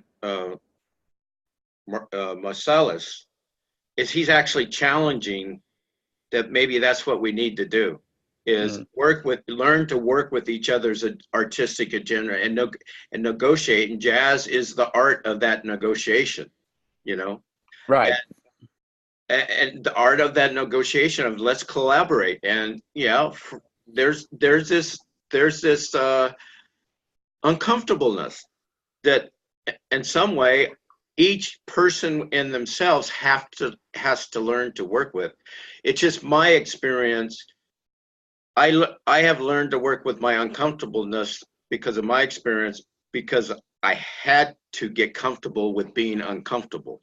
Marsalis, is he's actually challenging that maybe that's what we need to do, is learn to work with each other's artistic agenda and negotiate. And jazz is the art of that negotiation, Right. And the art of that negotiation of let's collaborate. And there's this uncomfortableness that in some way each person in themselves has to learn to work with. It's just my experience. I have learned to work with my uncomfortableness because of my experience, because I had to get comfortable with being uncomfortable,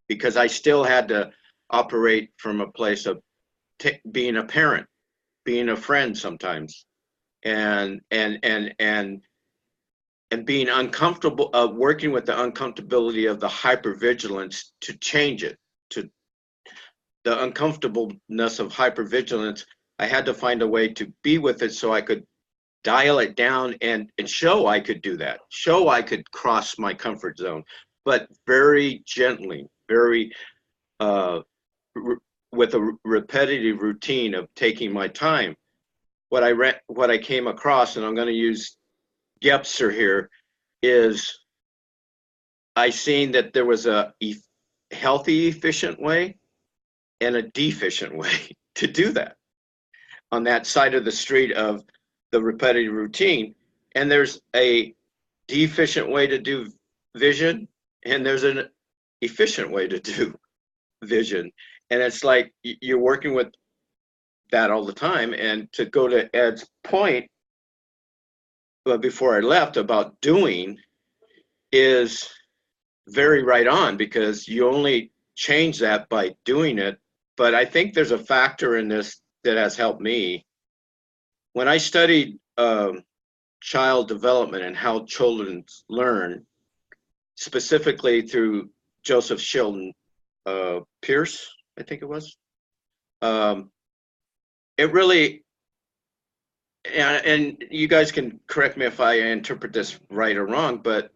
because I still had to operate from a place of being a parent, being a friend sometimes, and being uncomfortable, working with the uncomfortability of the hypervigilance to change it, to the uncomfortableness of hypervigilance. I had to find a way to be with it so I could dial it down and show I could do that, show I could cross my comfort zone, but very gently, very with a repetitive routine of taking my time. What I came across, and I'm going to use Gebser here, is I seen that there was a healthy, efficient way and a deficient way to do that on that side of the street of the repetitive routine. And there's a deficient way to do vision, and there's an efficient way to do vision. And it's like you're working with that all the time. And to go to Ed's point, but before I left, about doing, is very right on, because you only change that by doing it. But I think there's a factor in this that has helped me. When I studied child development and how children learn, specifically through Joseph Sheldon Pierce, I think it was, it really, and you guys can correct me if I interpret this right or wrong, but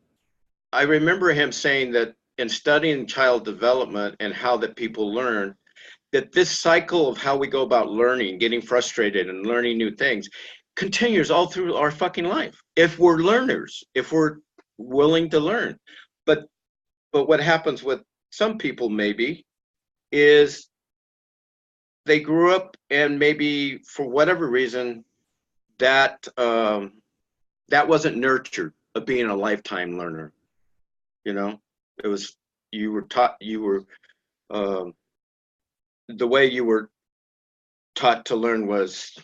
I remember him saying that in studying child development and how that people learn, that this cycle of how we go about learning, getting frustrated and learning new things, continues all through our fucking life. If we're learners, if we're willing to learn. But what happens with some people maybe is they grew up, and maybe for whatever reason that that wasn't nurtured, of being a lifetime learner. It was, you were taught, the way you were taught to learn was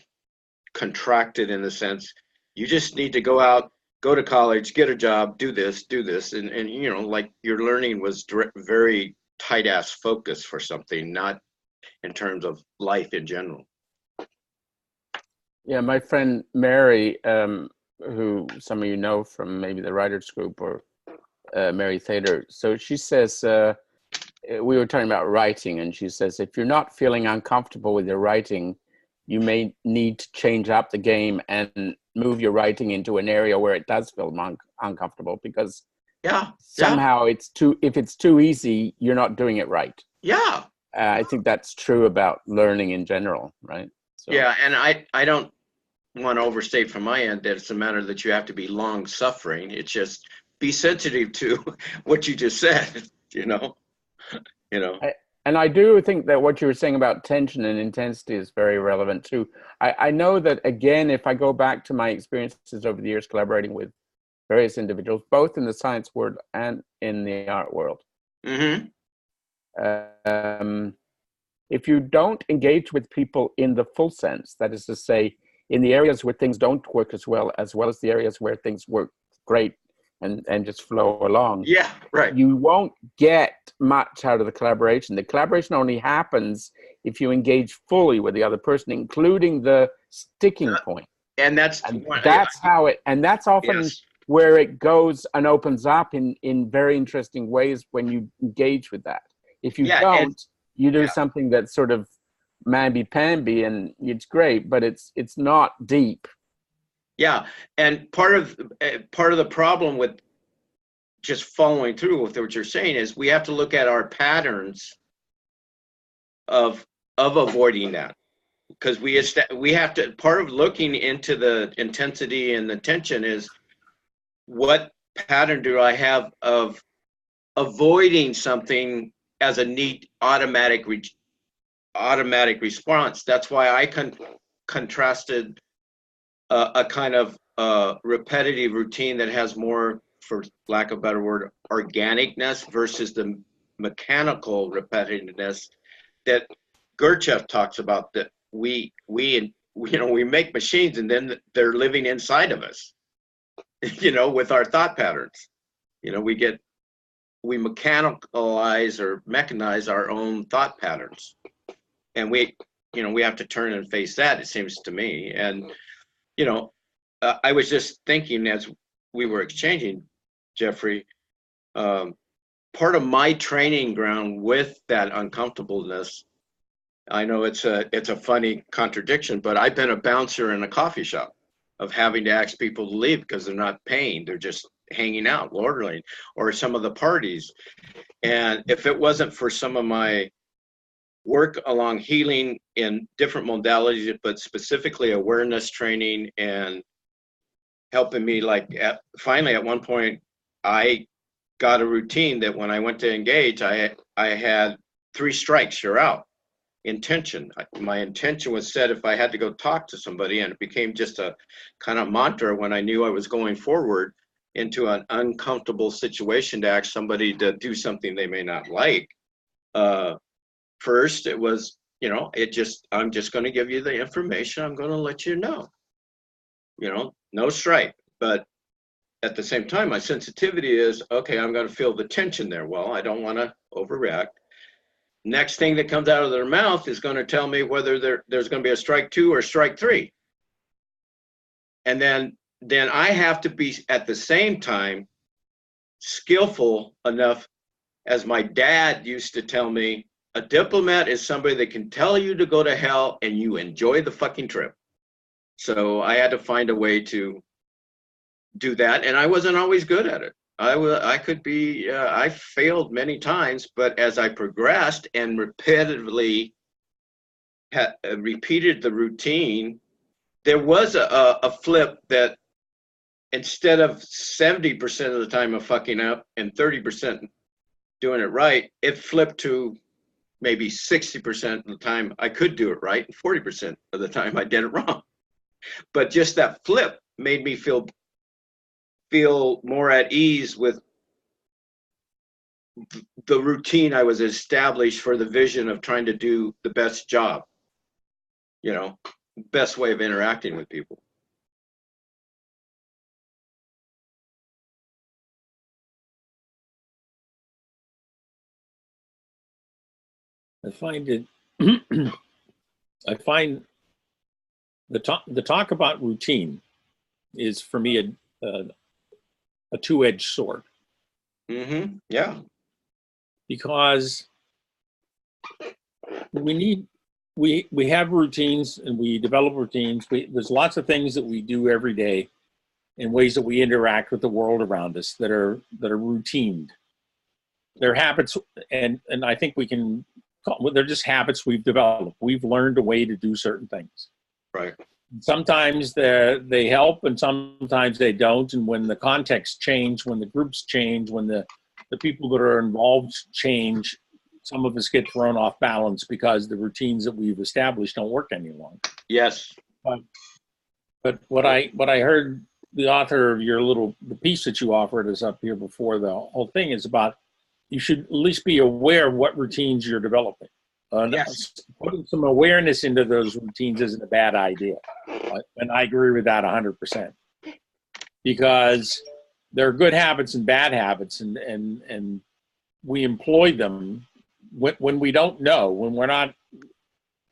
contracted, in the sense you just need to go out, go to college, get a job, do this, and like your learning was very tight ass focus for something, not in terms of life in general. Yeah, my friend Mary, who some of you know from maybe the writers group, or Mary Thader. So she says, we were talking about writing, and she says, if you're not feeling uncomfortable with your writing, you may need to change up the game and move your writing into an area where it does feel uncomfortable, because somehow if it's too easy, you're not doing it right. Yeah. I think that's true about learning in general, right? So. Yeah, and I don't want to overstate from my end that it's a matter that you have to be long suffering. It's just be sensitive to what you just said, And I do think that what you were saying about tension and intensity is very relevant too. I know that, again, if I go back to my experiences over the years collaborating with various individuals, both in the science world and in the art world, if you don't engage with people in the full sense, that is to say, in the areas where things don't work as well as the areas where things work great and just flow along. Yeah, right. You won't get much out of the collaboration. The collaboration only happens if you engage fully with the other person, including the sticking point. And that's how it, and that's often yes. where it goes and opens up in very interesting ways when you engage with that. If you don't, you do something that's sort of mamby-pamby, and it's great, but it's not deep. Yeah, and part of the problem with just following through with what you're saying is we have to look at our patterns of avoiding that, because we have to, part of looking into the intensity and the tension is, what pattern do I have of avoiding something as a neat automatic response? That's why I contrasted a kind of repetitive routine that has more, for lack of a better word, organicness versus the mechanical repetitiveness that Gurdjieff talks about, that we make machines and then they're living inside of us, with our thought patterns. We mechanicalize or mechanize our own thought patterns, and we have to turn and face that, it seems to me. And I was just thinking as we were exchanging, Jeffrey, part of my training ground with that uncomfortableness, I know it's a funny contradiction, but I've been a bouncer in a coffee shop, of having to ask people to leave because they're not paying, they're just hanging out, loitering, or some of the parties. And if it wasn't for some of my work along healing in different modalities, but specifically awareness training and helping me, finally at one point, I got a routine that when I went to engage, I had 3 strikes, you're out. Intention. My intention was set if I had to go talk to somebody, and it became just a kind of mantra when I knew I was going forward into an uncomfortable situation to ask somebody to do something they may not like. First, it was, I'm just going to give you the information. I'm going to let you know, no strike. But at the same time, my sensitivity is, okay, I'm going to feel the tension there. Well, I don't want to overreact. Next thing that comes out of their mouth is going to tell me whether there's going to be a strike 2 or strike 3. And then I have to be at the same time skillful enough, as my dad used to tell me, a diplomat is somebody that can tell you to go to hell and you enjoy the fucking trip. So I had to find a way to do that, and I wasn't always good at it. I failed many times, but as I progressed and repetitively repeated the routine, there was a flip that instead of 70% of the time of fucking up and 30% doing it right, it flipped to maybe 60% of the time I could do it right and 40% of the time I did it wrong. But just that flip made me feel more at ease with the routine I was established for the vision of trying to do the best job, best way of interacting with people. I find the talk about routine is, for me, a two-edged sword. Mm-hmm. Yeah. Because we have routines and we develop routines. There's lots of things that we do every day in ways that we interact with the world around us that are routined. They're habits, and I think they're just habits we've developed. We've learned a way to do certain things. Right. Sometimes they help and sometimes they don't. And when the context change, when the groups change, when the people that are involved change, some of us get thrown off balance because the routines that we've established don't work any longer. Yes. But what I heard the author of the piece that you offered us up here before the whole thing is about, you should at least be aware of what routines you're developing. Yes. Putting some awareness into those routines isn't a bad idea. And I agree with that 100%. Because there are good habits and bad habits, and we employ them when we don't know, when we're not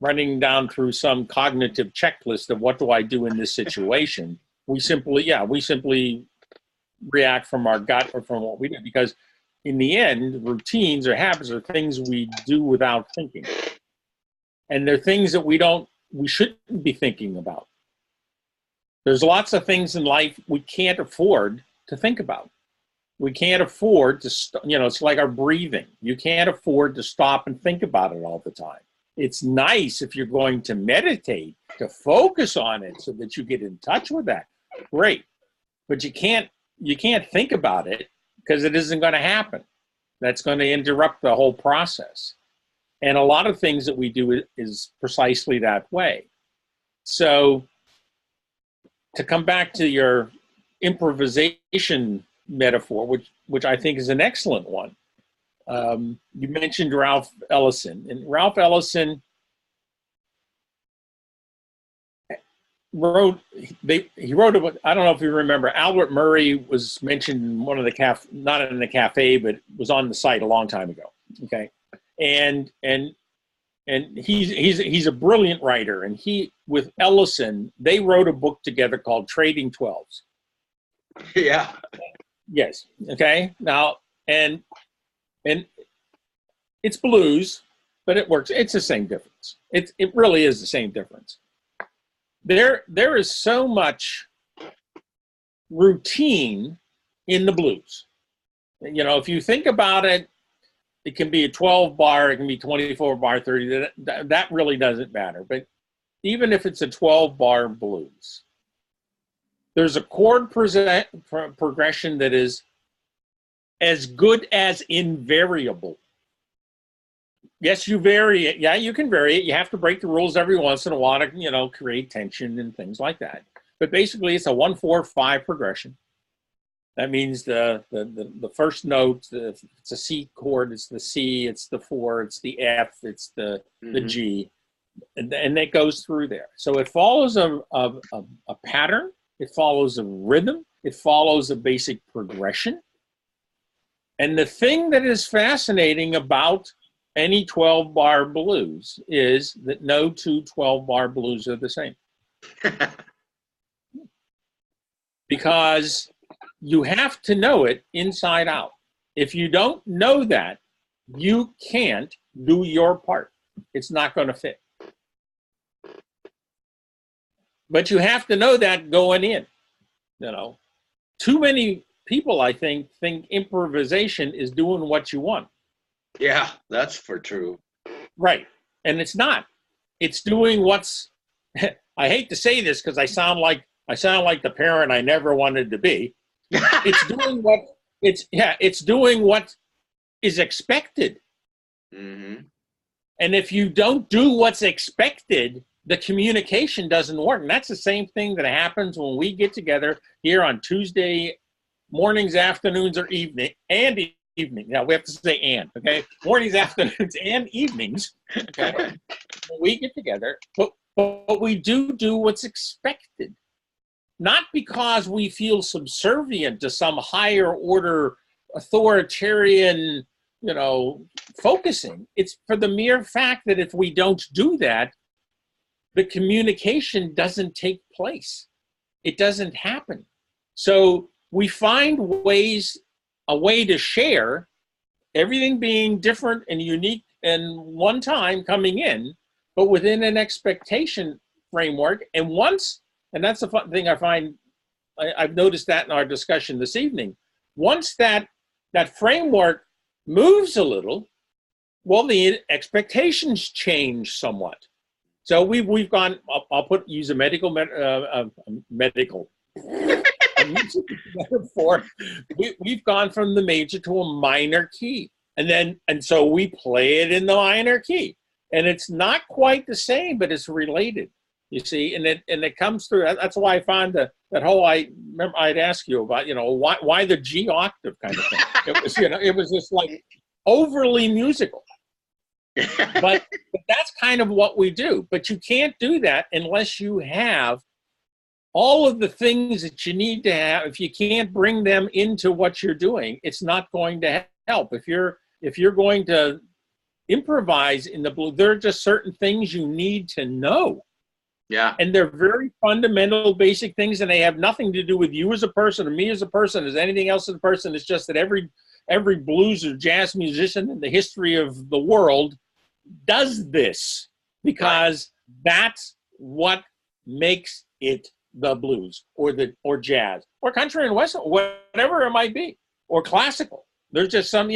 running down through some cognitive checklist of what do I do in this situation. We simply react from our gut or from what we do, because in the end, routines or habits are things we do without thinking. And they're things that we shouldn't be thinking about. There's lots of things in life we can't afford to think about. We can't afford to, it's like our breathing. You can't afford to stop and think about it all the time. It's nice if you're going to meditate, to focus on it so that you get in touch with that. Great. But you can't think about it because it isn't going to happen. That's going to interrupt the whole process. And a lot of things that we do is precisely that way. So to come back to your improvisation metaphor, which I think is an excellent one, you mentioned Ralph Ellison. And Ralph Ellison wrote about, I don't know if you remember, Albert Murray was mentioned in one of the not in the cafe, but was on the site a long time ago. Okay. And he's a brilliant writer, and he, with Ellison, they wrote a book together called Trading 12s. Yeah. Yes. Okay. Now, and it's blues, but it works. It's the same difference. It really is the same difference. There is so much routine in the blues. If you think about it, it can be a 12 bar, it can be 24 bar, 30. That really doesn't matter. But even if it's a 12 bar blues, there's a chord progression that is as good as invariable. Yes, you vary it. Yeah, you can vary it. You have to break the rules every once in a while to, create tension and things like that. But basically, it's a 1-4-5 progression. That means the first note, if it's a C chord, it's the C, it's the 4, it's the F, it's the G, and it goes through there. So it follows a pattern. It follows a rhythm. It follows a basic progression. And the thing that is fascinating about any 12-bar blues is that no two 12-bar blues are the same. Because you have to know it inside out. If you don't know that, you can't do your part. It's not going to fit. But you have to know that going in. Too many people, I think improvisation is doing what you want. Yeah, that's for true. Right. And it's not. It's doing what's, I hate to say this because I sound like the parent I never wanted to be. It's doing what is expected. Mm-hmm. And if you don't do what's expected, the communication doesn't work. And that's the same thing that happens when we get together here on Tuesday mornings, afternoons, or evening. Now we have to say and, okay? Mornings, afternoons, and evenings, okay? When we get together, but we do what's expected. Not because we feel subservient to some higher order authoritarian, focusing. It's for the mere fact that if we don't do that, the communication doesn't take place. It doesn't happen. So we find a way to share, everything being different and unique and one time coming in, but within an expectation framework. And that's the fun thing I find, I've noticed that in our discussion this evening. Once that framework moves a little, well, the expectations change somewhat. So we've gone, use a medical metaphor. We've gone from the major to a minor key. And so we play it in the minor key. And it's not quite the same, but it's related. You see, and it comes through. That's why I find that whole, I remember I'd ask you about, why the G octave kind of thing. It was just like overly musical. But that's kind of what we do. But you can't do that unless you have all of the things that you need to have. If you can't bring them into what you're doing, it's not going to help. If you're going to improvise in the blues, there are just certain things you need to know. Yeah. And they're very fundamental, basic things, and they have nothing to do with you as a person or me as a person, as anything else as a person. It's just that every blues or jazz musician in the history of the world does this, because that's what makes it the blues or jazz or country and western, whatever it might be, or classical. There's just some,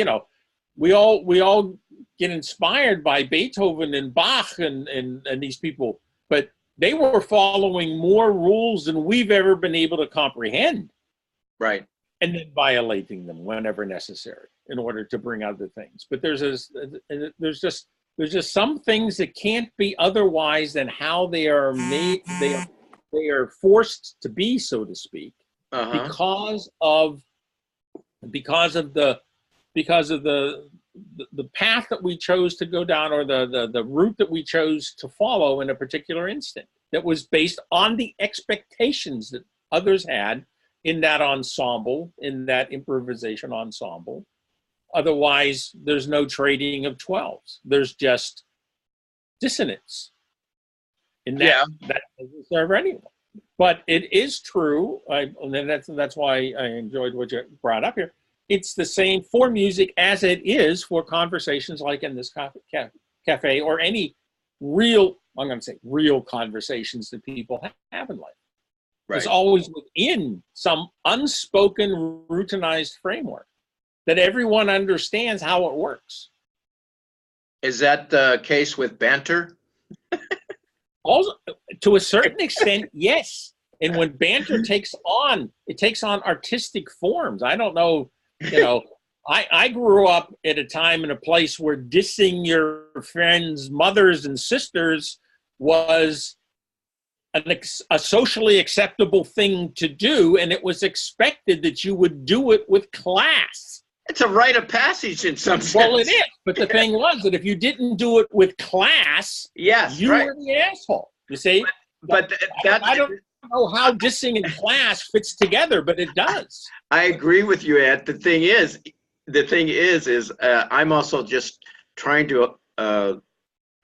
we all get inspired by Beethoven and Bach and these people, but they were following more rules than we've ever been able to comprehend. Right. And then violating them whenever necessary in order to bring other things. But there's just some things that can't be otherwise than how they are made. They are forced to be, so to speak, because of the path that we chose to go down, or the route that we chose to follow in a particular instant, that was based on the expectations that others had in that ensemble, in that improvisation ensemble. Otherwise, there's no trading of 12s. There's just dissonance. And that doesn't serve anyone. But it is true, and that's why I enjoyed what you brought up here. It's the same for music as it is for conversations like in this cafe, or any real conversations that people have in life. Right. It's always within some unspoken, routinized framework that everyone understands how it works. Is that the case with banter? Also, to a certain extent, yes. And when banter takes on artistic forms. I don't know, I grew up at a time and a place where dissing your friends' mothers and sisters was a socially acceptable thing to do, and it was expected that you would do it with class. It's a rite of passage in some sense. Well, it is, but the thing was that if you didn't do it with class, you were the asshole. You see? But I don't know how dissing in class fits together, but it does. I agree with you, Ed. The thing is, I'm also just trying to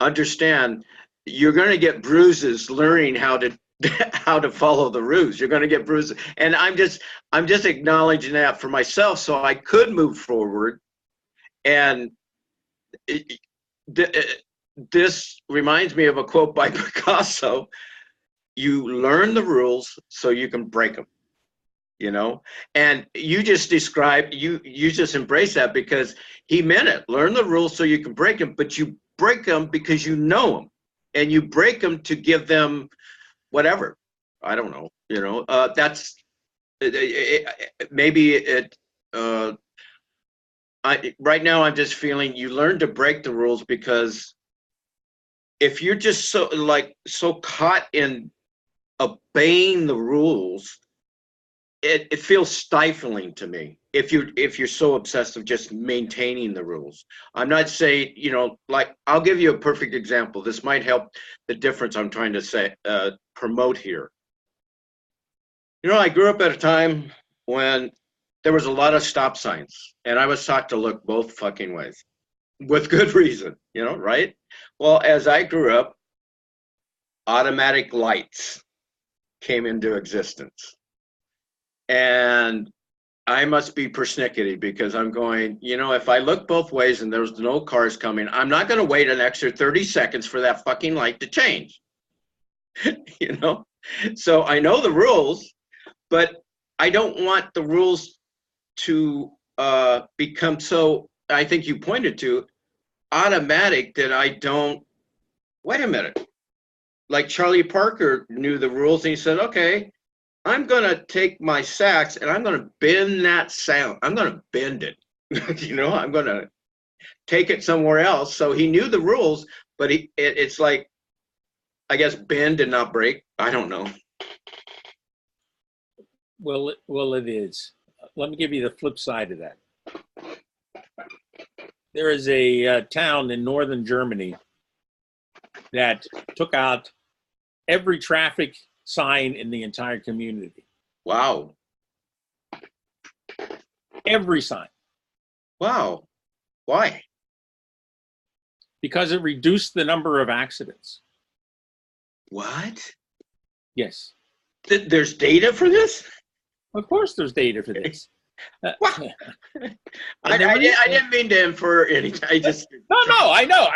understand. You're going to get bruises learning how to follow the rules. You're going to get bruises, and I'm just acknowledging that for myself, so I could move forward. And this reminds me of a quote by Picasso: "You learn the rules so you can break them." And you just described, you just embrace that, because he meant it. Learn the rules so you can break them, but you break them because you know them. And you break them to give them whatever. I don't know. That's maybe it. Right now, I'm just feeling you learn to break the rules, because if you're just so caught in obeying the rules, it feels stifling to me. If you're so obsessed with just maintaining the rules. I'm not saying, I'll give you a perfect example. This might help the difference I'm trying to say, promote here. I grew up at a time when there was a lot of stop signs, and I was taught to look both fucking ways, with good reason, right? Well, as I grew up, automatic lights came into existence. And I must be persnickety, because I'm going, if I look both ways and there's no cars coming, I'm not going to wait an extra 30 seconds for that fucking light to change. So I know the rules, but I don't want the rules to become so, I think you pointed to, automatic that I don't, wait a minute. Like Charlie Parker knew the rules, and he said, okay, I'm going to take my sax and I'm going to bend that sound. I'm going to bend it. I'm going to take it somewhere else. So he knew the rules, but it's like, I guess, bend and not break. I don't know. Well, it is. Let me give you the flip side of that. there is a town in northern Germany that took out every traffic sign in the entire community. Wow. Every sign. Wow. Why? Because it reduced the number of accidents. What? Yes. There's data for this? Of course there's data for this. Wow. I didn't mean to infer anything. I just No, I know.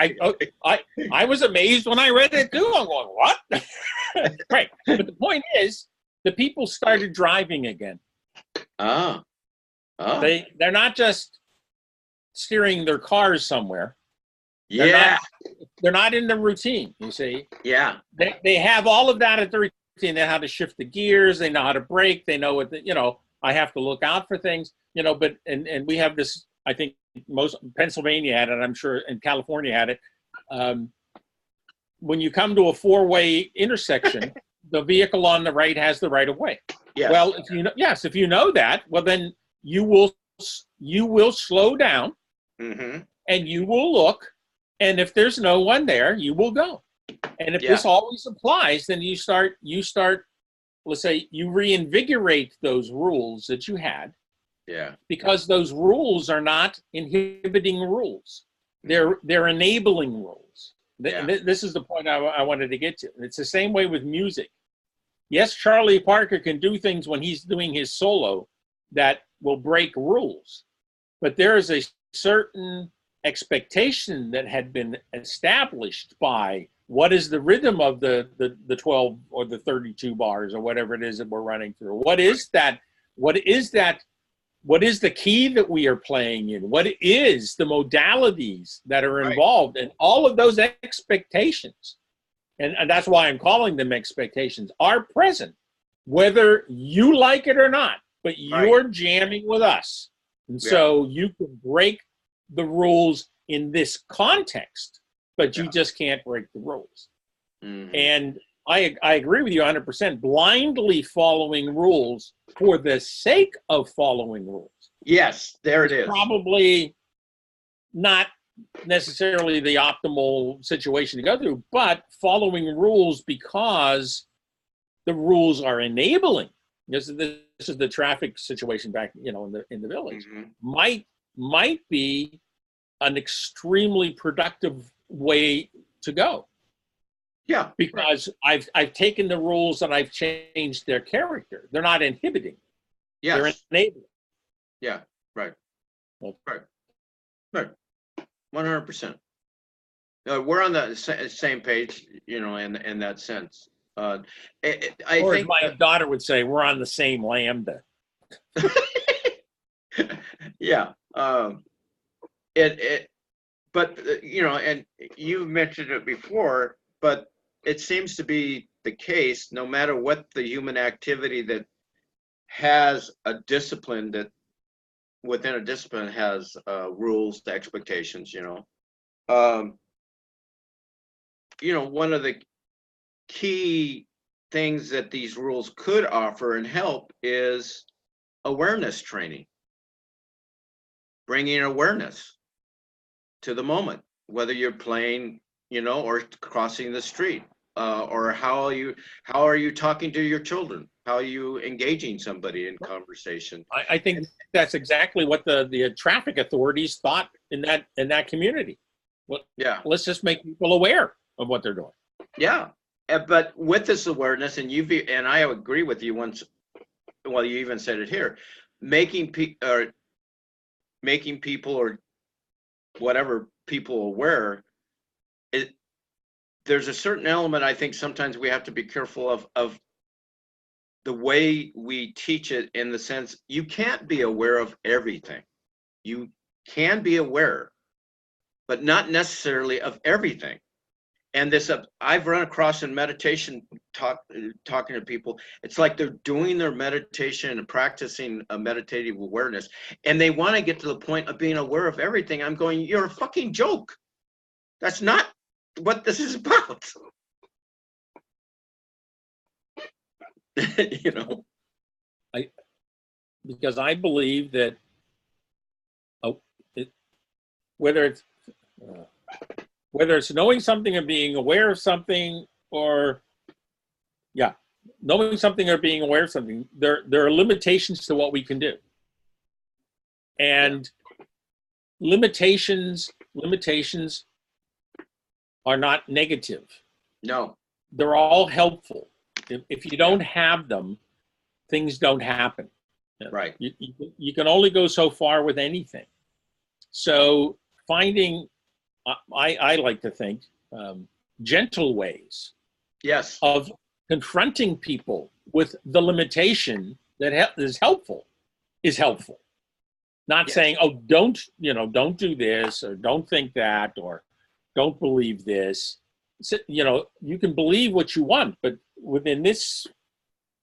I was amazed when I read it too. I'm going, what? Right. But the point is, the people started driving again. Oh. They're not just steering their cars somewhere. Yeah. They're not in the routine, you see. Yeah. They have all of that at their routine. They know how to shift the gears. They know how to brake. They know what, I have to look out for things, but, and we have this, I think most, Pennsylvania had it, I'm sure, and California had it. When you come to a four-way intersection, the vehicle on the right has the right of way. Yes. Well, if you know that, well, then you will slow down, and you will look, and if there's no one there, you will go. And if this always applies, then you start, let's say you reinvigorate those rules that you had. Yeah. Because those rules are not inhibiting rules. They're enabling rules. Yeah. This is the point I wanted to get to. It's the same way with music. Yes, Charlie Parker can do things when he's doing his solo that will break rules. But there is a certain expectation that had been established by what is the rhythm of the 12 or the 32 bars or whatever it is that we're running through. What is that? What is the key that we are playing in? What is the modalities that are involved? And all of those expectations, and that's why I'm calling them expectations, are present, whether you like it or not, but you're jamming with us. And so you can break the rules in this context, but you just can't break the rules. And I agree with you 100%. Blindly following rules for the sake of following rules. Yes, there it is. Probably not necessarily the optimal situation to go through, but following rules because the rules are enabling. This is the traffic situation back, in the village. Might be an extremely productive way to go. Yeah. Because I've taken the rules and I've changed their character. They're not inhibiting. Yes. They're enabling. Yeah. Right. 100%. We're on the same page, in that sense. I or think as my daughter would say, we're on the same lambda. Yeah. But and you mentioned it before, but it seems to be the case, no matter what the human activity that has a discipline, that within a discipline has rules, expectations, one of the key things that these rules could offer and help is awareness training, bringing awareness to the moment, whether you're playing, or crossing the street, or how are you talking to your children? How are you engaging somebody in conversation? I think that's exactly what the traffic authorities thought in that community. Well, let's just make people aware of what they're doing. Yeah, but with this awareness, and I agree with you once. Well, you even said it here, making people or whatever people aware. There's a certain element I think sometimes we have to be careful of the way we teach it, in the sense you can't be aware of everything. You can be aware, but not necessarily of everything. And this I've run across in meditation, talking to people. It's like they're doing their meditation and practicing a meditative awareness, and they want to get to the point of being aware of everything. I'm going, you're a fucking joke. That's not what this is about. Because I believe that whether it's knowing something and being aware of something, or knowing something or being aware of something, there are limitations to what we can do. And limitations are not negative. No. They're all helpful. If you don't have them, things don't happen. Right. You can only go so far with anything. So finding, I like to think, gentle ways of confronting people with the limitation that is helpful. Not saying, oh, don't do this, or don't think that, or don't believe this. So, you can believe what you want, but within this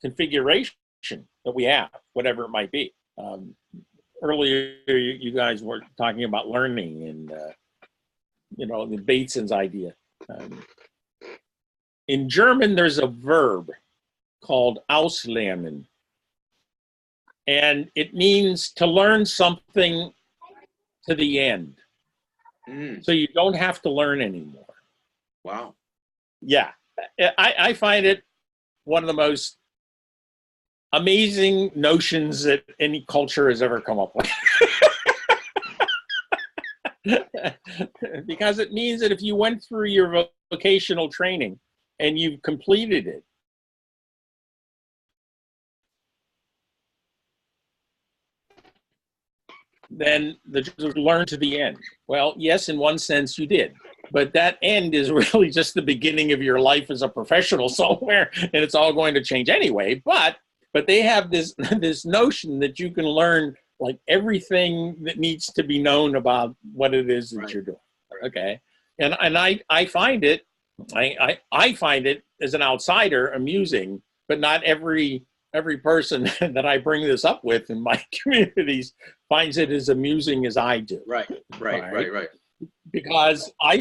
configuration that we have, whatever it might be. Earlier, you guys were talking about learning and, the Bateson's idea. In German, there's a verb called auslernen. And it means to learn something to the end. So you don't have to learn anymore. Wow. Yeah. I find it one of the most amazing notions that any culture has ever come up with. Because it means that if you went through your vocational training and you've completed it, then learn to the end. Well, yes, in one sense you did, but that end is really just the beginning of your life as a professional somewhere, and it's all going to change anyway. But they have this notion that you can learn like everything that needs to be known about what it is that you're doing. Okay, and I find it as an outsider amusing, but not every person that I bring this up with in my communities finds it as amusing as I do. Right. Because I'm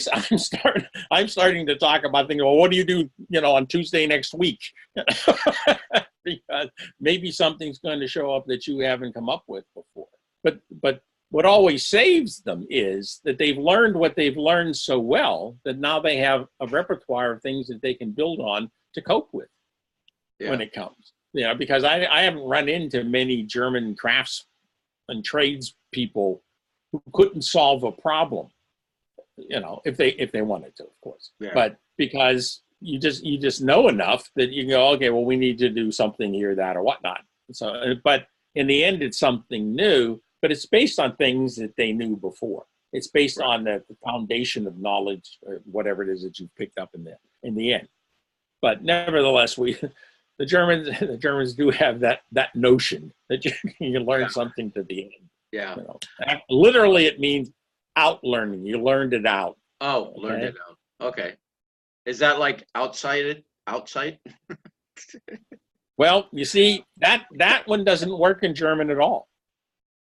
starting to talk about things. Well, what do you do, on Tuesday next week? Because maybe something's going to show up that you haven't come up with before. But what always saves them is that they've learned what they've learned so well that now they have a repertoire of things that they can build on to cope with when it comes. Because I haven't run into many German crafts and trades people who couldn't solve a problem, if they wanted to, of course. Yeah. But because you just know enough that you can go, okay, well, we need to do something here, that, or whatnot. So, but in the end, it's something new, but it's based on things that they knew before. It's based on the foundation of knowledge, or whatever it is that you've picked up in the end. But nevertheless, the Germans do have that notion that you can learn something to the end. Yeah. Literally, it means out learning. You learned it out. Oh, okay? Learned it out. Okay. Is that like outside? Well, you see, that one doesn't work in German at all.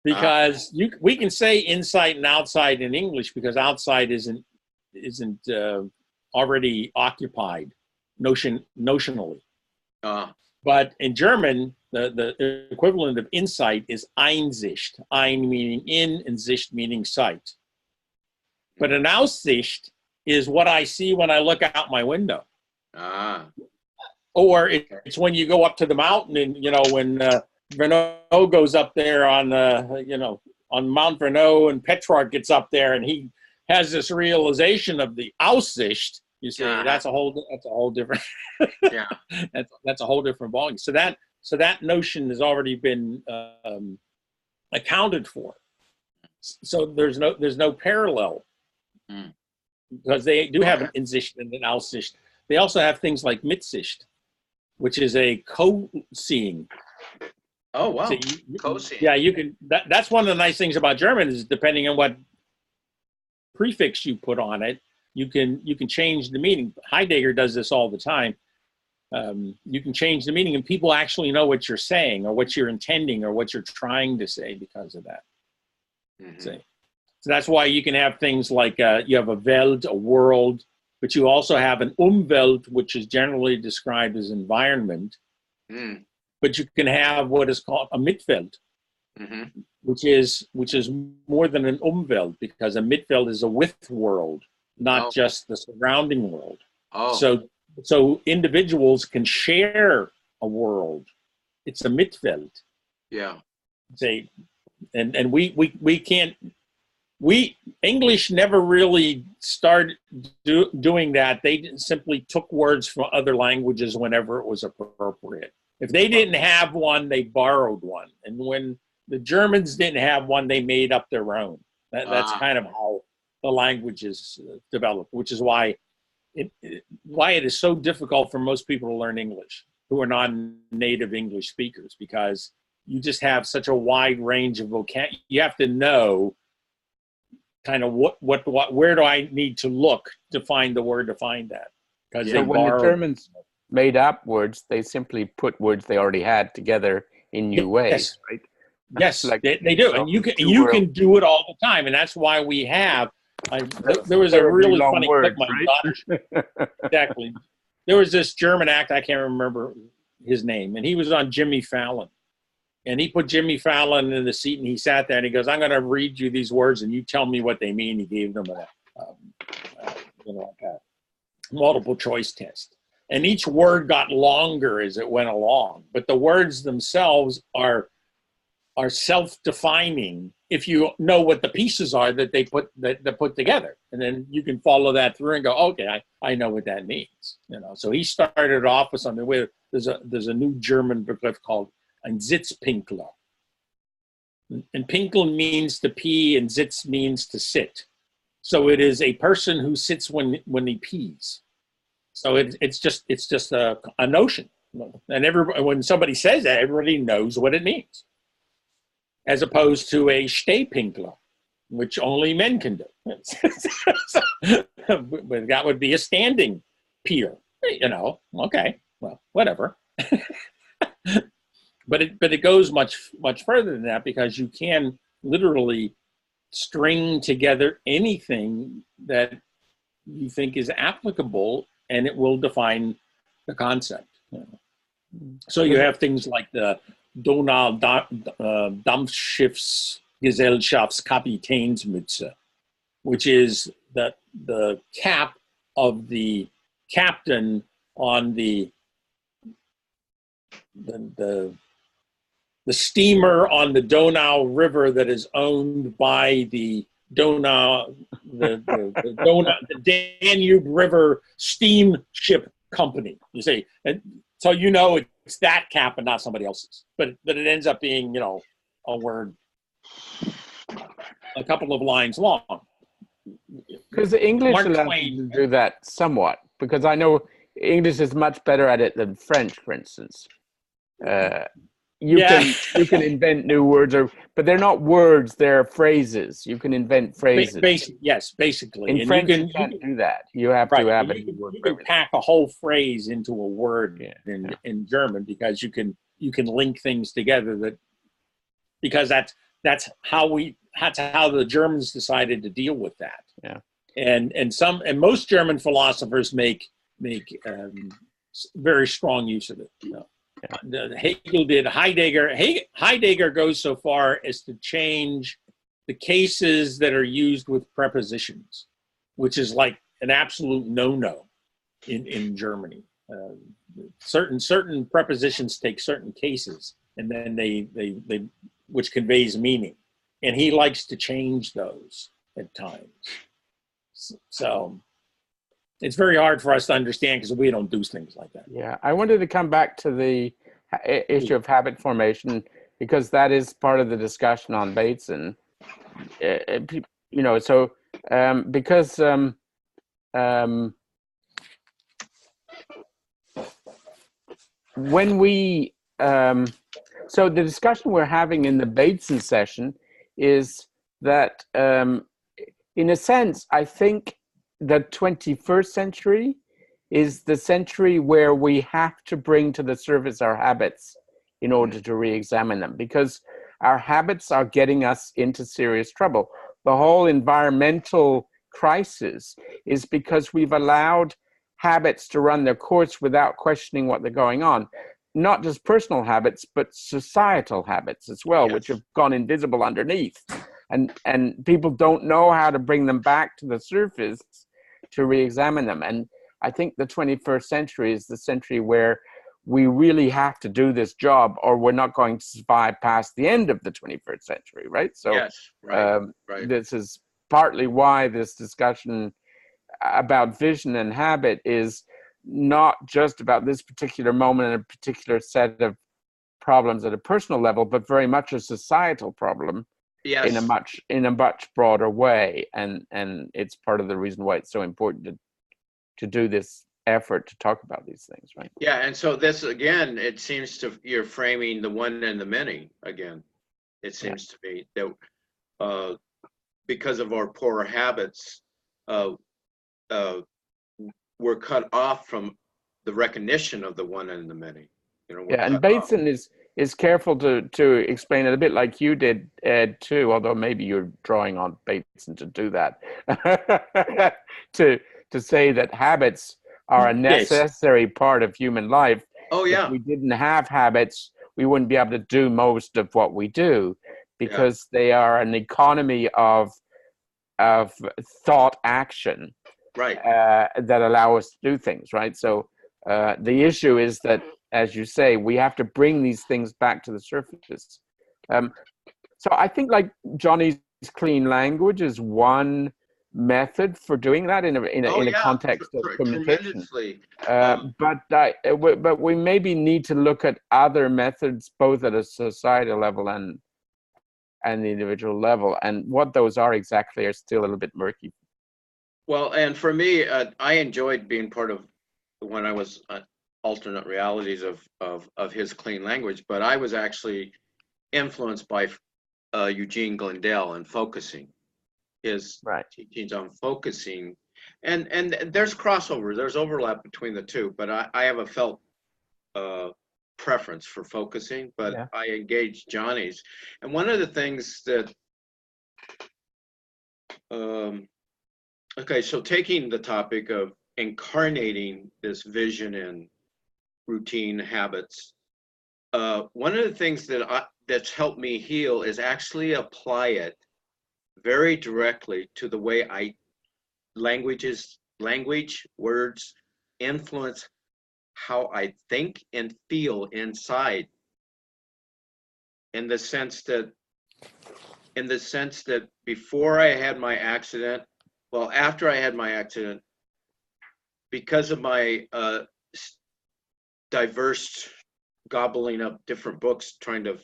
Because we can say inside and outside in English, because outside isn't already occupied notionally. But in German, the equivalent of insight is Einsicht. Ein meaning in, and Sicht meaning sight. But an Aussicht is what I see when I look out my window. Or it's when you go up to the mountain, and when Renault goes up there on Mount Renault, and Petrarch gets up there, and he has this realization of the Aussicht. You see, that's a whole different. That's a whole different volume. So that notion has already been accounted for. So there's no parallel, because they do have an Insicht and an Aussicht. They also have things like Mitsicht, which is a co-seeing. Oh wow! So co-seeing. Yeah, you can. That's one of the nice things about German, is depending on what prefix you put on it, you can change the meaning. Heidegger does this all the time. You can change the meaning, and people actually know what you're saying, or what you're intending, or what you're trying to say because of that. So that's why you can have things like you have a Welt, a world, but you also have an Umwelt, which is generally described as environment. But you can have what is called a Mitwelt, which is more than an Umwelt, because a Mitwelt is a with world, not just the surrounding world. So individuals can share a world. It's a Mitwelt. Yeah. Say, and we can't. English never really started doing that. They simply took words from other languages whenever it was appropriate. If they didn't have one, they borrowed one. And when the Germans didn't have one, they made up their own. That's kind of how the languages developed, which is why it is so difficult for most people to learn English who are non-native English speakers, because you just have such a wide range of vocabulary. You have to know kind of what where do I need to look to find the word to find that. Because so when the Germans made up words, they simply put words they already had together in new ways, right? Yes, like, they do, and you can do it all the time, and that's why we have. There was a really funny clip my daughter. Exactly. There was this German actor, I can't remember his name, and he was on Jimmy Fallon. And he put Jimmy Fallon in the seat, and he sat there, and he goes, "I'm going to read you these words, and you tell me what they mean." He gave them a multiple choice test. And each word got longer as it went along. But the words themselves are self-defining if you know what the pieces are that they put together, and then you can follow that through and go, okay, I know what that means. So he started off with something where there's a new German begriff called ein Sitzpinkler, and Pinkel means to pee and Sitz means to sit. So it is a person who sits when he pees. So it's just a notion, and when somebody says that, everybody knows what it means. As opposed to a Stehpinkler, which only men can do. But that would be a standing peer, okay, well, whatever. But it goes much further than that, because you can literally string together anything that you think is applicable, and it will define the concept. So you have things like the Donau-Dampfschiffsgesellschaftskapitänsmütze, which is the cap of the captain on the steamer on the Donau River that is owned by the Donau, the Danube River Steamship Company. You see, and so it's that cap and not somebody else's, but it ends up being a word, a couple of lines long. Because the English allows you to do that somewhat, because I know English is much better at it than French, for instance. You can invent new words, but they're not words; they're phrases. You can invent phrases. Basically. In French, you can't do that. You have to have a word. You can pack a whole phrase into a word in German, because you can link things together. Because that's how the Germans decided to deal with that. Yeah. And most German philosophers make very strong use of it. Hegel did. Heidegger goes so far as to change the cases that are used with prepositions, which is like an absolute no-no in Germany. Certain prepositions take certain cases, and then they which conveys meaning, and he likes to change those at times. So it's very hard for us to understand, because we don't do things like that. Yeah, I wanted to come back to the issue of habit formation, because that is part of the discussion on Bateson. Because when we so the discussion we're having in the Bateson session is that in a sense, I think the 21st century is the century where we have to bring to the surface our habits in order to re-examine them, because our habits are getting us into serious trouble. The whole environmental crisis is because we've allowed habits to run their course without questioning what they're going on. not just personal habits, but societal habits as well, Yes. which have gone invisible underneath. And people don't know how to bring them back to the surface to re-examine them. And I think the 21st century is the century where we really have to do this job, or we're not going to survive past the end of the 21st century, right? So Yes, right, right. this is partly why this discussion about vision and habit is not just about this particular moment and a particular set of problems at a personal level, but very much a societal problem. Yes. in a much broader way, and it's part of the reason why it's so important to do this effort to talk about these things, right? Yeah, and so this again, it seems to you're framing the one and the many again. It seems to me that because of our poor habits, we're cut off from the recognition of the one and the many. You know, Yeah, and Bateson is careful to explain it a bit like you did, Ed, too, although maybe you're drawing on Bateson to do that, to say that habits are a necessary part of human life. Oh, yeah. If we didn't have habits, we wouldn't be able to do most of what we do, because they are an economy of thought action, right, that allow us to do things, right? So the issue is that, as you say, we have to bring these things back to the surface. So I think, like, Johnny's clean language is one method for doing that in a context of communication. But we maybe need to look at other methods, both at a societal level and the individual level, and what those are exactly are still a little bit murky. Well, and for me, I enjoyed being part of when I was alternate realities of his clean language, but I was actually influenced by Eugene Glendale and focusing, his teachings on focusing, and there's crossover, there's overlap between the two, but I have a felt preference for focusing, but I engaged Johnny's, and one of the things that okay, so taking the topic of incarnating this vision and routine habits, one of the things that's helped me heal is actually apply it very directly to the way language, words influence how I think and feel inside. In the sense that before I had my accident, well, after I had my accident, because of my diverse gobbling up different books, trying to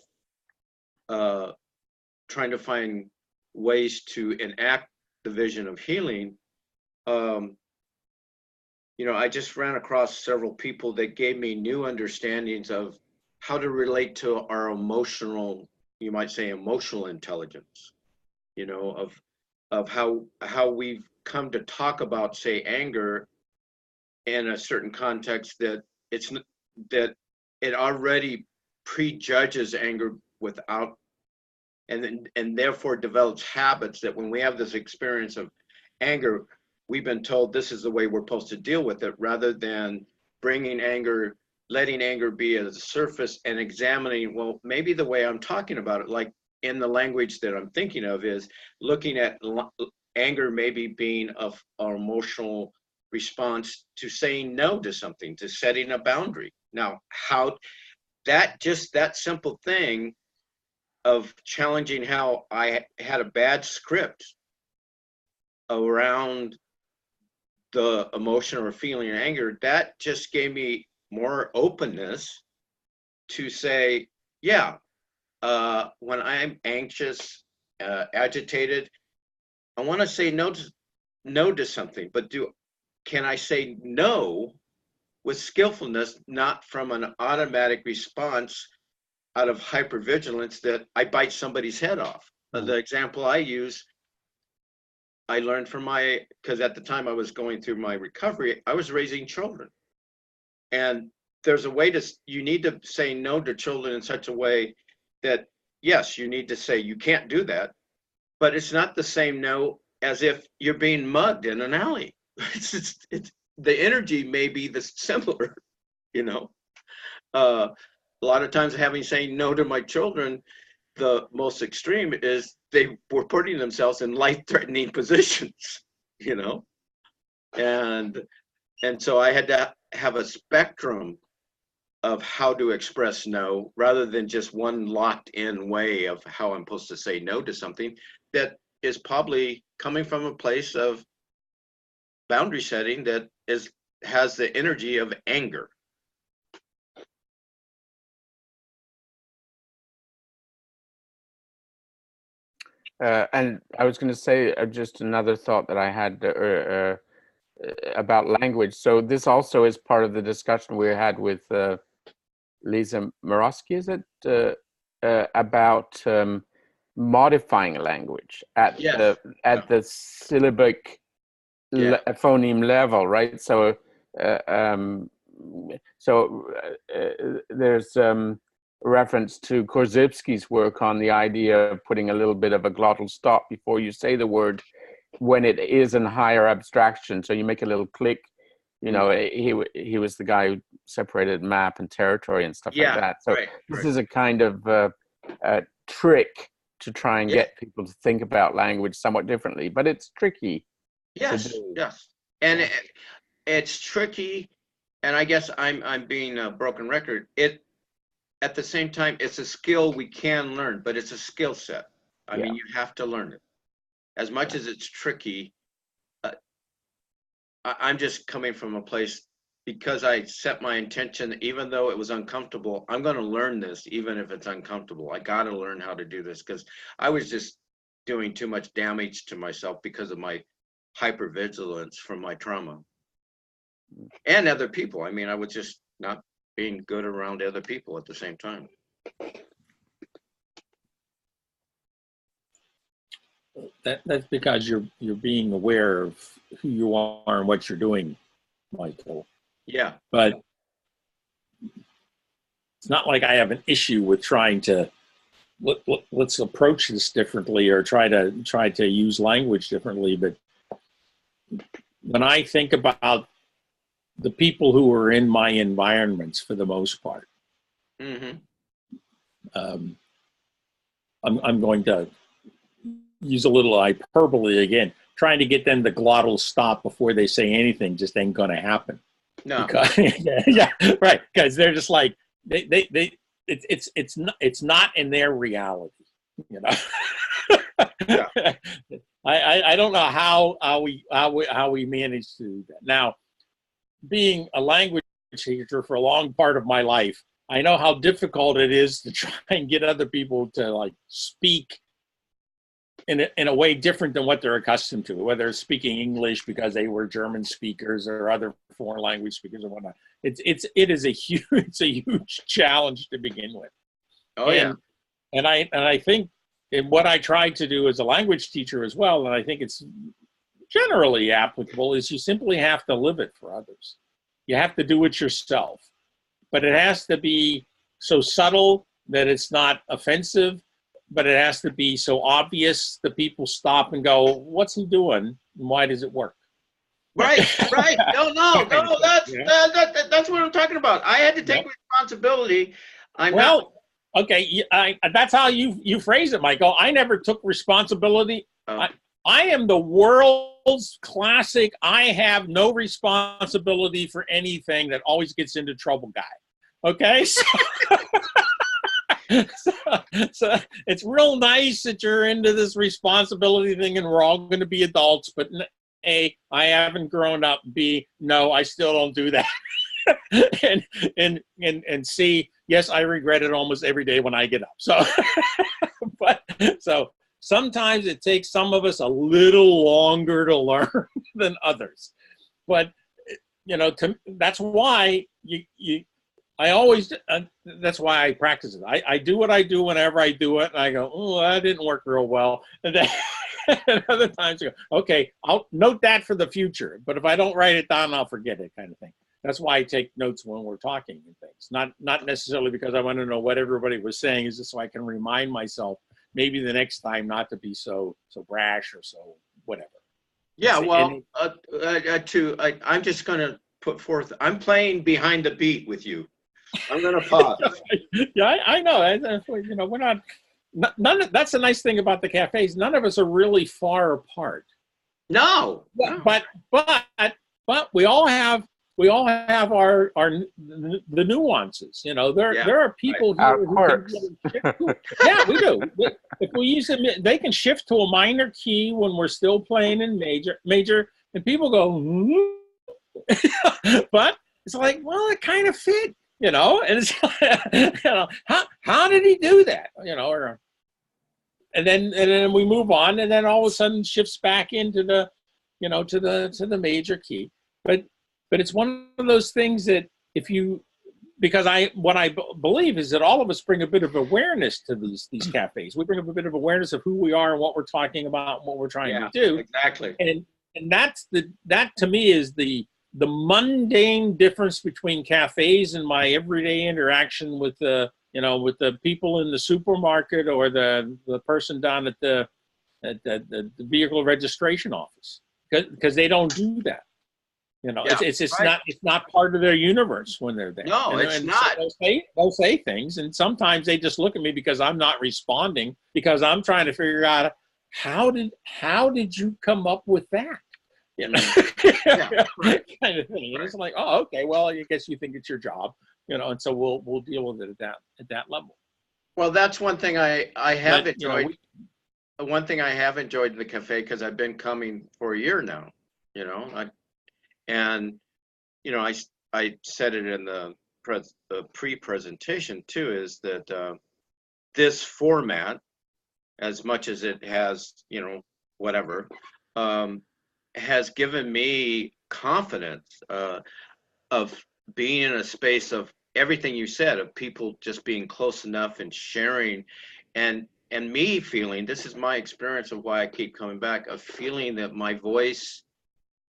find ways to enact the vision of healing, you know, I just ran across several people that gave me new understandings of how to relate to our emotional, you might say, emotional intelligence, you know, of how we've come to talk about, say, anger in a certain context, that it already prejudges anger without, and therefore develops habits that when we have this experience of anger, we've been told this is the way we're supposed to deal with it, rather than letting anger be at the surface and examining, well, maybe the way I'm talking about it, like in the language that I'm thinking of, is looking at anger maybe being our emotional response to saying no to something, to setting a boundary. Now, how that simple thing of challenging how I had a bad script around the emotion or feeling of anger, that just gave me more openness to say, yeah, when I'm anxious, agitated, I want to say no to something, but can I say no with skillfulness, not from an automatic response out of hypervigilance that I bite somebody's head off. The example I use, I learned from because at the time I was going through my recovery, I was raising children. And there's a way you need to say no to children in such a way that, yes, you need to say you can't do that, but it's not the same no as if you're being mugged in an alley. It's the energy may be the similar, you know. A lot of times having saying no to my children, the most extreme is they were putting themselves in life-threatening positions, you know? And so I had to have a spectrum of how to express no rather than just one locked in way of how I'm supposed to say no to something that is probably coming from a place of boundary setting that has the energy of anger. And I was going to say just another thought that I had about language. So this also is part of the discussion we had with Lisa Morosky, is it, about modifying a language at Yes. the syllabic phoneme level, right? So there's reference to Korzybski's work on the idea of putting a little bit of a glottal stop before you say the word when it is in higher abstraction. So you make a little click. You know, he was the guy who separated map and territory and stuff like that. So this is a kind of a trick to try and get people to think about language somewhat differently, but it's tricky. Yes, yes, and it's tricky, and I guess I'm being a broken record. At the same time, it's a skill we can learn, but it's a skill set. I mean, you have to learn it. As much as it's tricky, I'm just coming from a place because I set my intention, even though it was uncomfortable, I'm going to learn this, even if it's uncomfortable. I got to learn how to do this because I was just doing too much damage to myself because of my hypervigilance from my trauma and other people. I mean, I was just not being good around other people at the same time. That's because you're being aware of who you are and what you're doing, Michael. Yeah. But it's not like I have an issue with trying to let's approach this differently or try to use language differently. But when I think about the people who are in my environments, for the most part, I'm going to use a little hyperbole again. Trying to get them to glottal stop before they say anything just ain't going to happen. No. Because, right. Because they're just like it's not in their reality, you know. I don't know how we manage to do that. Now, being a language teacher for a long part of my life, I know how difficult it is to try and get other people to like speak in a way different than what they're accustomed to, whether it's speaking English because they were German speakers or other foreign language speakers or whatnot. It is a huge challenge to begin with. And I think what I try to do as a language teacher as well, and I think it's generally applicable, is you simply have to live it for others. You have to do it yourself, but it has to be so subtle that it's not offensive, but it has to be so obvious that people stop and go, what's he doing? And why does it work? Right. No, that's what I'm talking about. I had to take responsibility. Okay, that's how you phrase it, Michael. I never took responsibility. I am the world's classic, I have no responsibility for anything that always gets into trouble guy. Okay? So it's real nice that you're into this responsibility thing and we're all going to be adults, but A, I haven't grown up. B, no, I still don't do that. and C, yes, I regret it almost every day when I get up. So, so sometimes it takes some of us a little longer to learn than others. But, you know, that's why that's why I practice it. I do what I do whenever I do it, and I go, oh, that didn't work real well. And then and other times you go, okay, I'll note that for the future. But if I don't write it down, I'll forget it, kind of thing. That's why I take notes when we're talking and things. Not necessarily because I want to know what everybody was saying, is just so I can remind myself maybe the next time not to be so brash or so whatever. Yeah, well, I'm just going to put forth, I'm playing behind the beat with you. I'm gonna pause. Yeah, I know. You know, we're not. None. That's the nice thing about the cafes. None of us are really far apart. No. But we all have our the nuances. You know, there are people Our here who quirks. can shift to, yeah, we do. If we use them, they can shift to a minor key when we're still playing in major, and people go, but it's like, well, it kind of fit, you know, and it's you know, how did he do that, you know, or and then we move on, and then all of a sudden shifts back into the, you know, to the major key. But it's one of those things that if you, because what I believe is that all of us bring a bit of awareness to these cafes. We bring up a bit of awareness of who we are and what we're talking about and what we're trying to do. Exactly. And that to me is the mundane difference between cafes and my everyday interaction with the, you know, with the people in the supermarket or the person down at the vehicle registration office, because they don't do that. You know, it's right. It's not part of their universe when they're there. No, it's not. So they'll say things, and sometimes they just look at me because I'm not responding, because I'm trying to figure out how did you come up with that? You know, right. Kind of thing. And it's like, oh, okay, well, I guess you think it's your job, you know, and so we'll deal with it at that level. Well, that's one thing I have enjoyed. You know, one thing I have enjoyed in the cafe, because I've been coming for a year now, you know, and you know, I said it in the pre-presentation too, is that this format, as much as it has, you know, whatever, has given me confidence of being in a space of everything you said, of people just being close enough and sharing, and me feeling, this is my experience of why I keep coming back, of feeling that my voice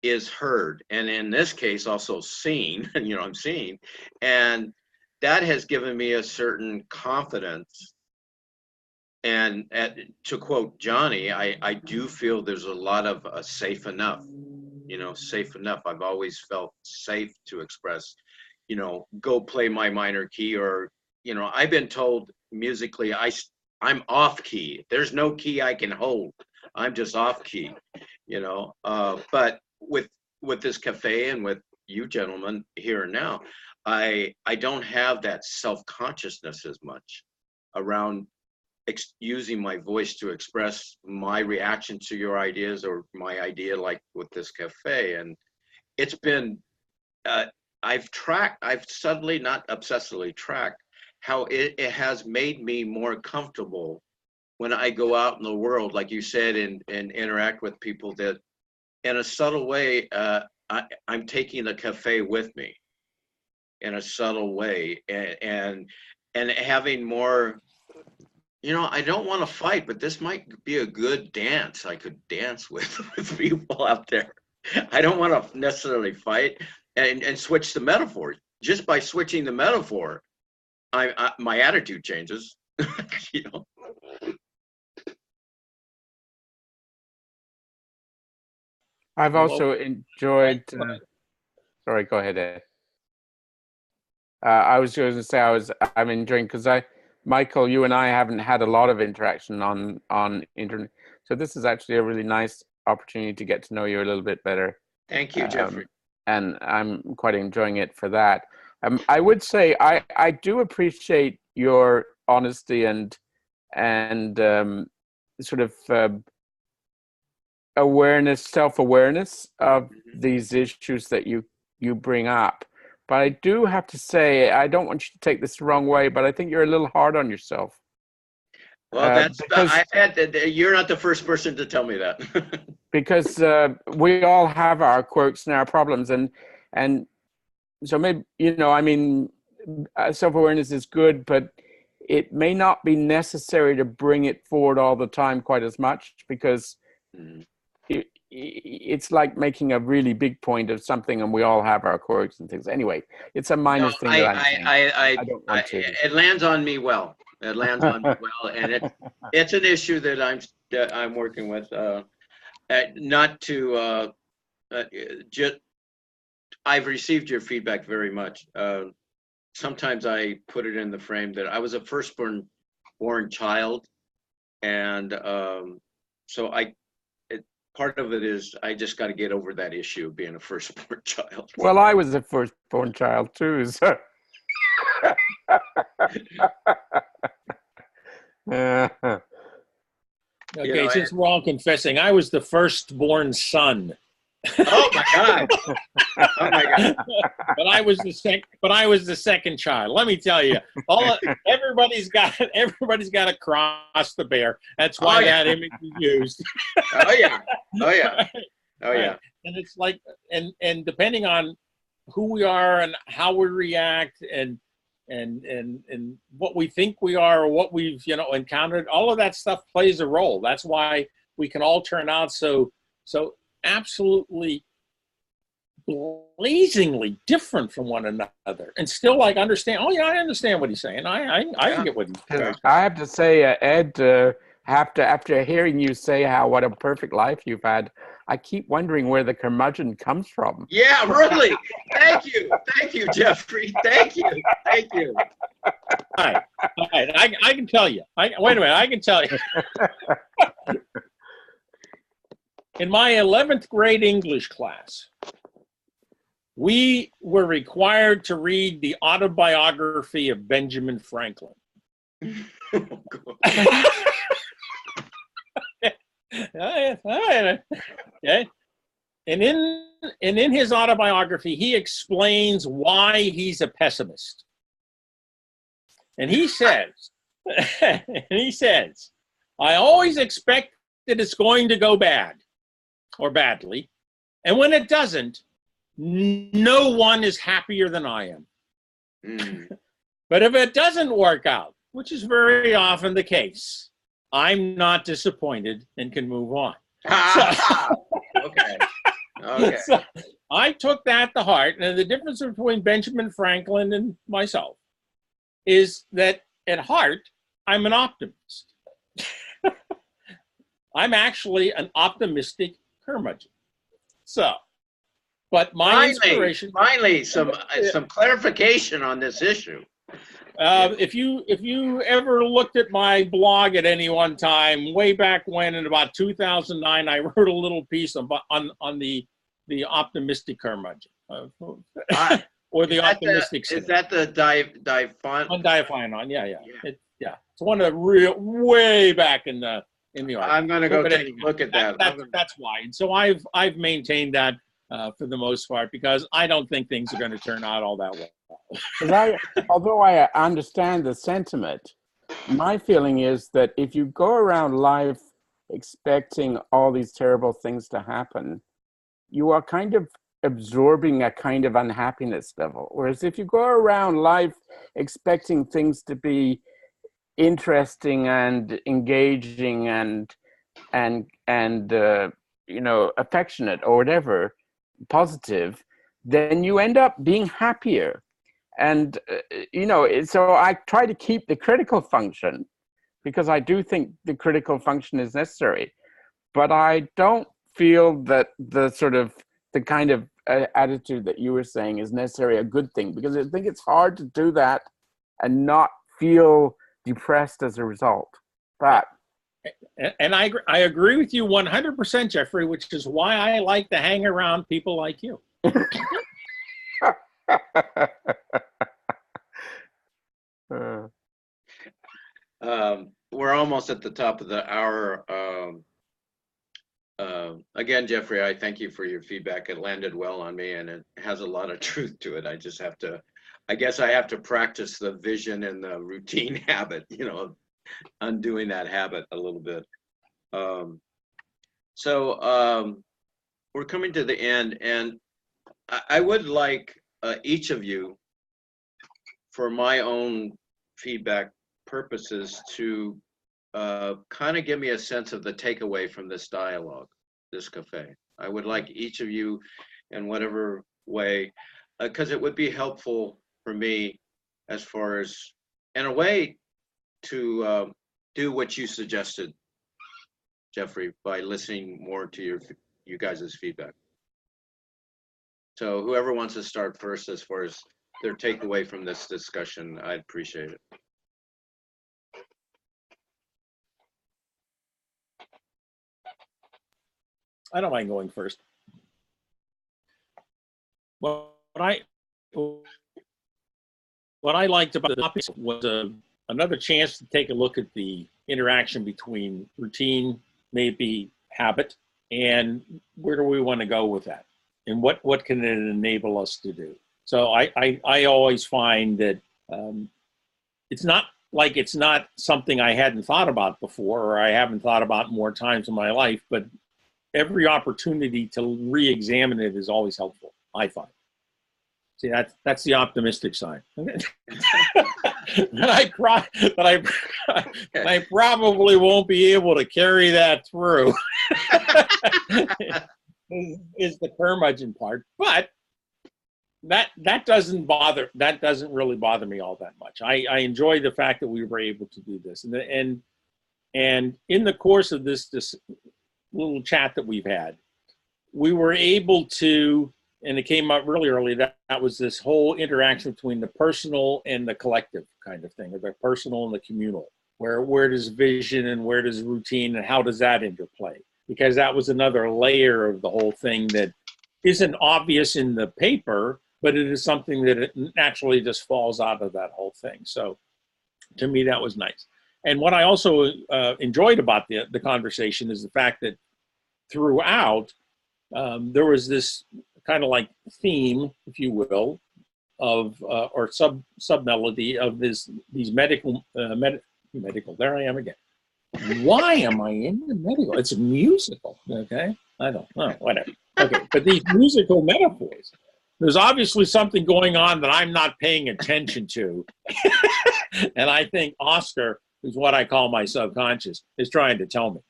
is heard, and in this case also seen, you know, I'm seen, and that has given me a certain confidence. And to quote Johnny, I do feel there's a lot of safe enough, you know, safe enough. I've always felt safe to express, you know, go play my minor key, or, you know, I've been told musically I'm off key. There's no key I can hold. I'm just off key, you know. But with this cafe and with you gentlemen here and now, I don't have that self-consciousness as much around using my voice to express my reaction to your ideas or my idea, like with this cafe. And it's been, I've suddenly, not obsessively tracked how it has made me more comfortable when I go out in the world, like you said, and interact with people, that in a subtle way, I'm taking the cafe with me in a subtle way, and having more, you know, I don't want to fight, but this might be a good dance. I could dance with people out there. I don't want to necessarily fight and switch the metaphor. Just by switching the metaphor, my attitude changes, you know. I've also enjoyed. Sorry, go ahead, Ed. I was going to say I'm enjoying, because Michael, you and I haven't had a lot of interaction on internet, so this is actually a really nice opportunity to get to know you a little bit better. Thank you, Jeffrey. And I'm quite enjoying it for that. I would say I do appreciate your honesty and sort of self-awareness of these issues that you bring up. But I do have to say, I don't want you to take this the wrong way, but I think you're a little hard on yourself. Well, you're not the first person to tell me that. Because we all have our quirks and our problems, and so maybe, you know, I mean, self-awareness is good, but it may not be necessary to bring it forward all the time quite as much, because it's like making a really big point of something, and we all have our quirks and things. Anyway, it's a minor thing that I'm saying. I don't want to. It lands on me well. It lands on me well, and it's an issue that I'm working with. Not to just. I've received your feedback very much, sometimes I put it in the frame that I was a firstborn child, and so part of it is I just got to get over that issue of being a firstborn child. Well, I was a firstborn child too, so. Okay, since we're all confessing, I was the firstborn son. Oh my God! Oh my God! But I was the second child. Let me tell you, everybody's got to cross the bear. That's why that image is used. Oh yeah! Oh yeah! Oh yeah! Right. And it's like, and depending on who we are and how we react and what we think we are or what we've encountered, all of that stuff plays a role. That's why we can all turn out so absolutely blazingly different from one another and still understand. Oh yeah, I understand what he's saying. I get what he's saying. I have to say, Ed, after hearing you say what a perfect life you've had, I keep wondering where the curmudgeon comes from. Yeah, really. Thank you, Jeffrey. Thank you. All right. I can tell you. Wait a minute. I can tell you. In my 11th grade English class, we were required to read the autobiography of Benjamin Franklin. Okay. And in his autobiography, he explains why he's a pessimist. And he says, I always expect that it's going to go bad or badly. And when it doesn't, no one is happier than I am. Mm. But if it doesn't work out, which is very often the case, I'm not disappointed and can move on. Okay. So I took that to heart. And the difference between Benjamin Franklin and myself is that at heart, I'm an optimist. I'm actually an optimistic curmudgeon. So, but my inspiration. Finally, some clarification on this issue. If you ever looked at my blog at any one time, way back when in about 2009, I wrote a little piece on the optimistic curmudgeon, or the optimistic. Is that the diaphanon? On diaphanon, yeah. It's one of the real way back in the article. I'm going to go take a look at that. That's why, and so I've maintained that for the most part because I don't think things are going to turn out all that well. Although I understand the sentiment, my feeling is that if you go around life expecting all these terrible things to happen, you are kind of absorbing a kind of unhappiness level. Whereas if you go around life expecting things to be interesting and engaging and affectionate or whatever, positive, then you end up being happier. And so I try to keep the critical function because I do think the critical function is necessary, but I don't feel that the kind of attitude that you were saying is necessarily a good thing, because I think it's hard to do that and not feel depressed as a result. But and I agree with you 100%, Jeffrey, which is why I like to hang around people like you. We're almost at the top of the hour. Again, Jeffrey, I thank you for your feedback. It landed well on me, and it has a lot of truth to it. I guess I have to practice the vision and the routine habit, undoing that habit a little bit. So we're coming to the end, and I would like each of you, for my own feedback purposes, to kind of give me a sense of the takeaway from this dialogue, this cafe. I would like each of you, in whatever way, because it would be helpful for me, as far as, in a way, to do what you suggested, Jeffrey, by listening more to you guys' feedback. So whoever wants to start first, as far as their takeaway from this discussion, I'd appreciate it. I don't mind going first. Well, what I liked about the topic was another chance to take a look at the interaction between routine, maybe habit, and where do we want to go with that, and what can it enable us to do. So I always find that it's not something I hadn't thought about before, or I haven't thought about more times in my life, but every opportunity to re-examine it is always helpful, I find. See, that's the optimistic side. I probably won't be able to carry that through. is the curmudgeon part, but that doesn't really bother me all that much. I enjoy the fact that we were able to do this, and in the course of this little chat that we've had, we were able to. And it came up really early that was this whole interaction between the personal and the collective kind of thing, or the personal and the communal. Where does vision and where does routine and how does that interplay? Because that was another layer of the whole thing that isn't obvious in the paper, but it is something that it naturally just falls out of that whole thing. So to me, that was nice. And what I also enjoyed about the conversation is the fact that throughout, there was this kind of like theme, if you will, of or sub melody of these medical. There I am again. Why am I in the medical? It's a musical, okay? I don't know, whatever. Okay, but these musical metaphors. There's obviously something going on that I'm not paying attention to, and I think Oscar, who's what I call my subconscious, is trying to tell me.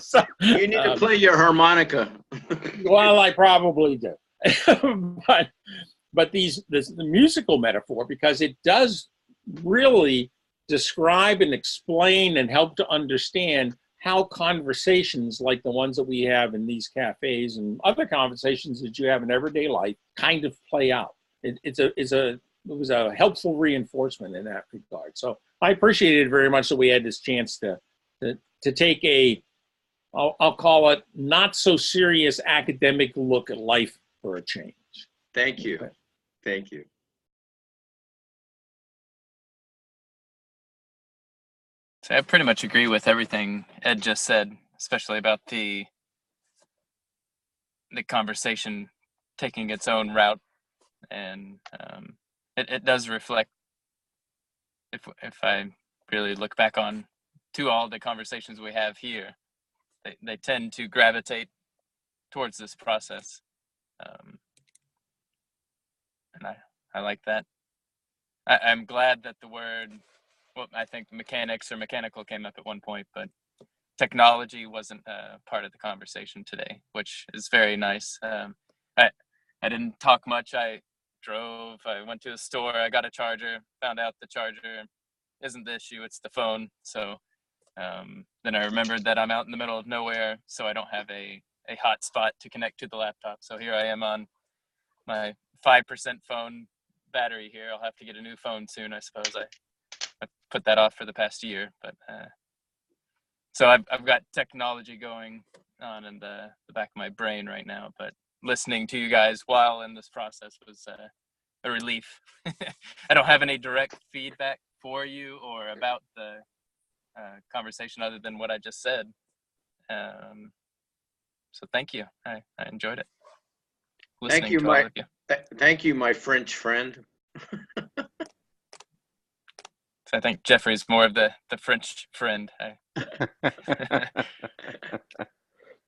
So, you need to play your harmonica. Well, I probably do. but the musical metaphor, because it does really describe and explain and help to understand how conversations like the ones that we have in these cafes and other conversations that you have in everyday life kind of play out. It was a helpful reinforcement in that regard. So I appreciated it very much that we had this chance to take I'll call it not so serious academic look at life for a change. Thank you. Okay. Thank you. So I pretty much agree with everything Ed just said, especially about the conversation taking its own route, and it does reflect. If I really look back on to all the conversations we have here, they tend to gravitate towards this process, and I like that. I'm glad that the word, well, I think mechanics or mechanical came up at one point, but technology wasn't part of the conversation today, which is very nice. I didn't talk much. I drove, I went to a store, I got a charger, found out the charger isn't the issue, it's the phone. So then I remembered that I'm out in the middle of nowhere, so I don't have a hotspot to connect to the laptop. So here I am on my 5% phone battery here. I'll have to get a new phone soon, I suppose. I put that off for the past year, but so I've got technology going on in the back of my brain right now, but listening to you guys while in this process was a relief. I don't have any direct feedback for you or about the conversation other than what I just said. So thank you. I enjoyed it. Thank you, thank you, my French friend. So I think Jeffrey's more of the French friend.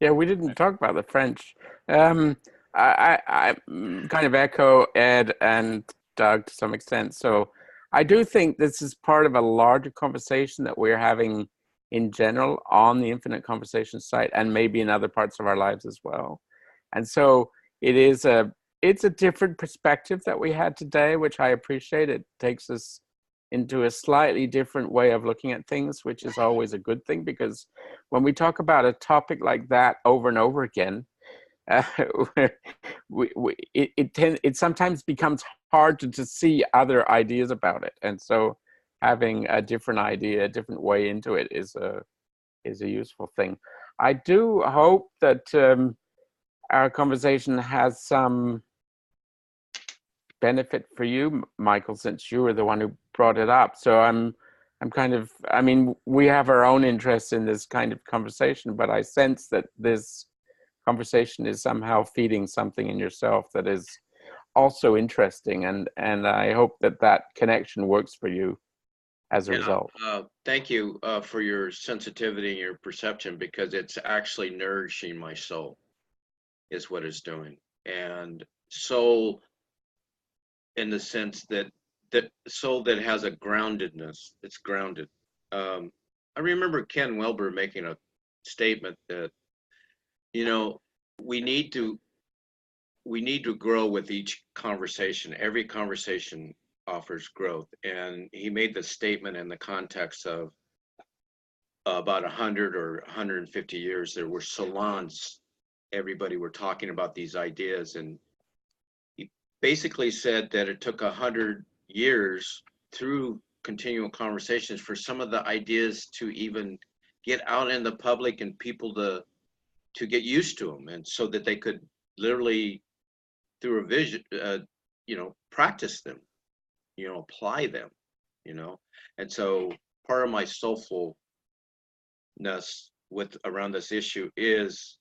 Yeah, we didn't talk about the French. I kind of echo Ed and Doug to some extent. So I do think this is part of a larger conversation that we're having in general on the Infinite Conversation site and maybe in other parts of our lives as well. And so it's a different perspective that we had today, which I appreciate. It takes us into a slightly different way of looking at things, which is always a good thing, because when we talk about a topic like that over and over again, it sometimes becomes hard to see other ideas about it, and so having a different idea, a different way into it is a useful thing. I do hope that our conversation has some benefit for you, Michael, since you were the one who brought it up. So I'm kind of, I mean, we have our own interests in this kind of conversation, but I sense that this conversation is somehow feeding something in yourself that is also interesting, and I hope that that connection works for you as a result. Thank you for your sensitivity and your perception, because it's actually nourishing my soul is what it's doing. And soul, in the sense that soul that has a groundedness, it's grounded. I remember Ken Wilber making a statement that, you know, we need to grow with each conversation. Every conversation offers growth. And he made the statement in the context of about 100 or 150 years, there were salons. Everybody were talking about these ideas. And he basically said that it took 100 years through continual conversations for some of the ideas to even get out in the public and people to get used to them, and so that they could literally, through a vision, practice them, apply them, and so part of my soulfulness with around this issue is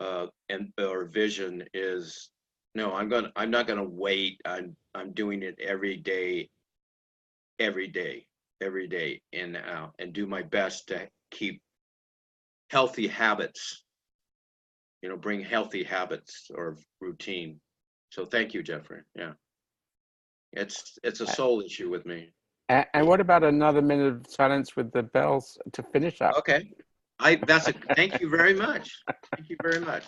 or vision is, no, I'm not gonna wait. I'm doing it every day in and out, and do my best to keep healthy habits, bring healthy habits or routine. So thank you, Jeffrey. Yeah. It's a soul issue with me. And what about another minute of silence with the bells to finish up? Okay. Thank you very much. Thank you very much.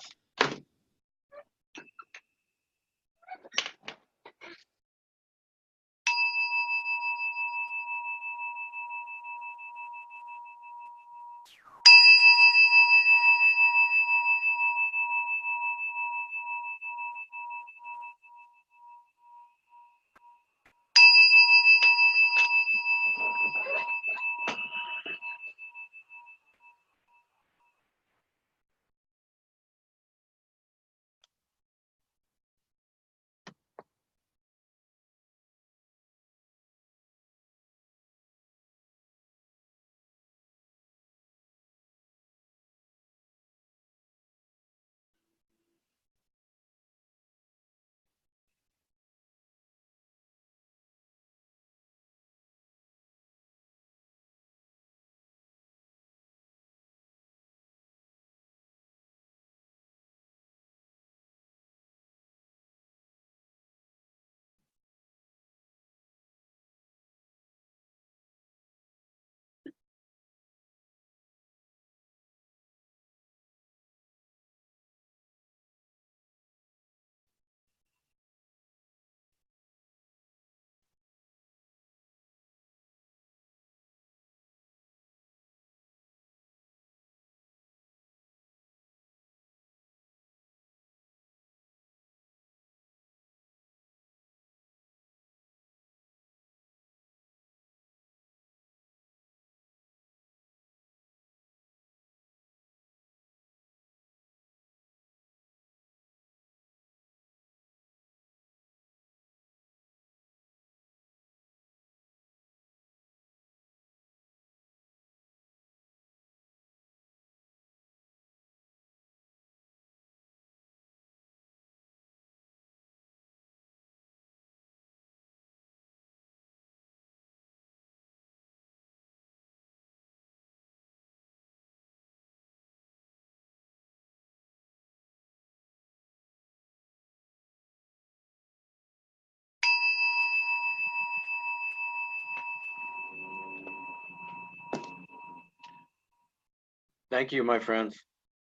Thank you, my friends.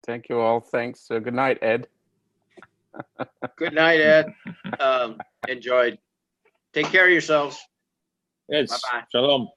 Thank you all. Thanks. Good night, Ed. Good night, Ed. Enjoyed. Take care of yourselves. Yes. Bye-bye. Shalom.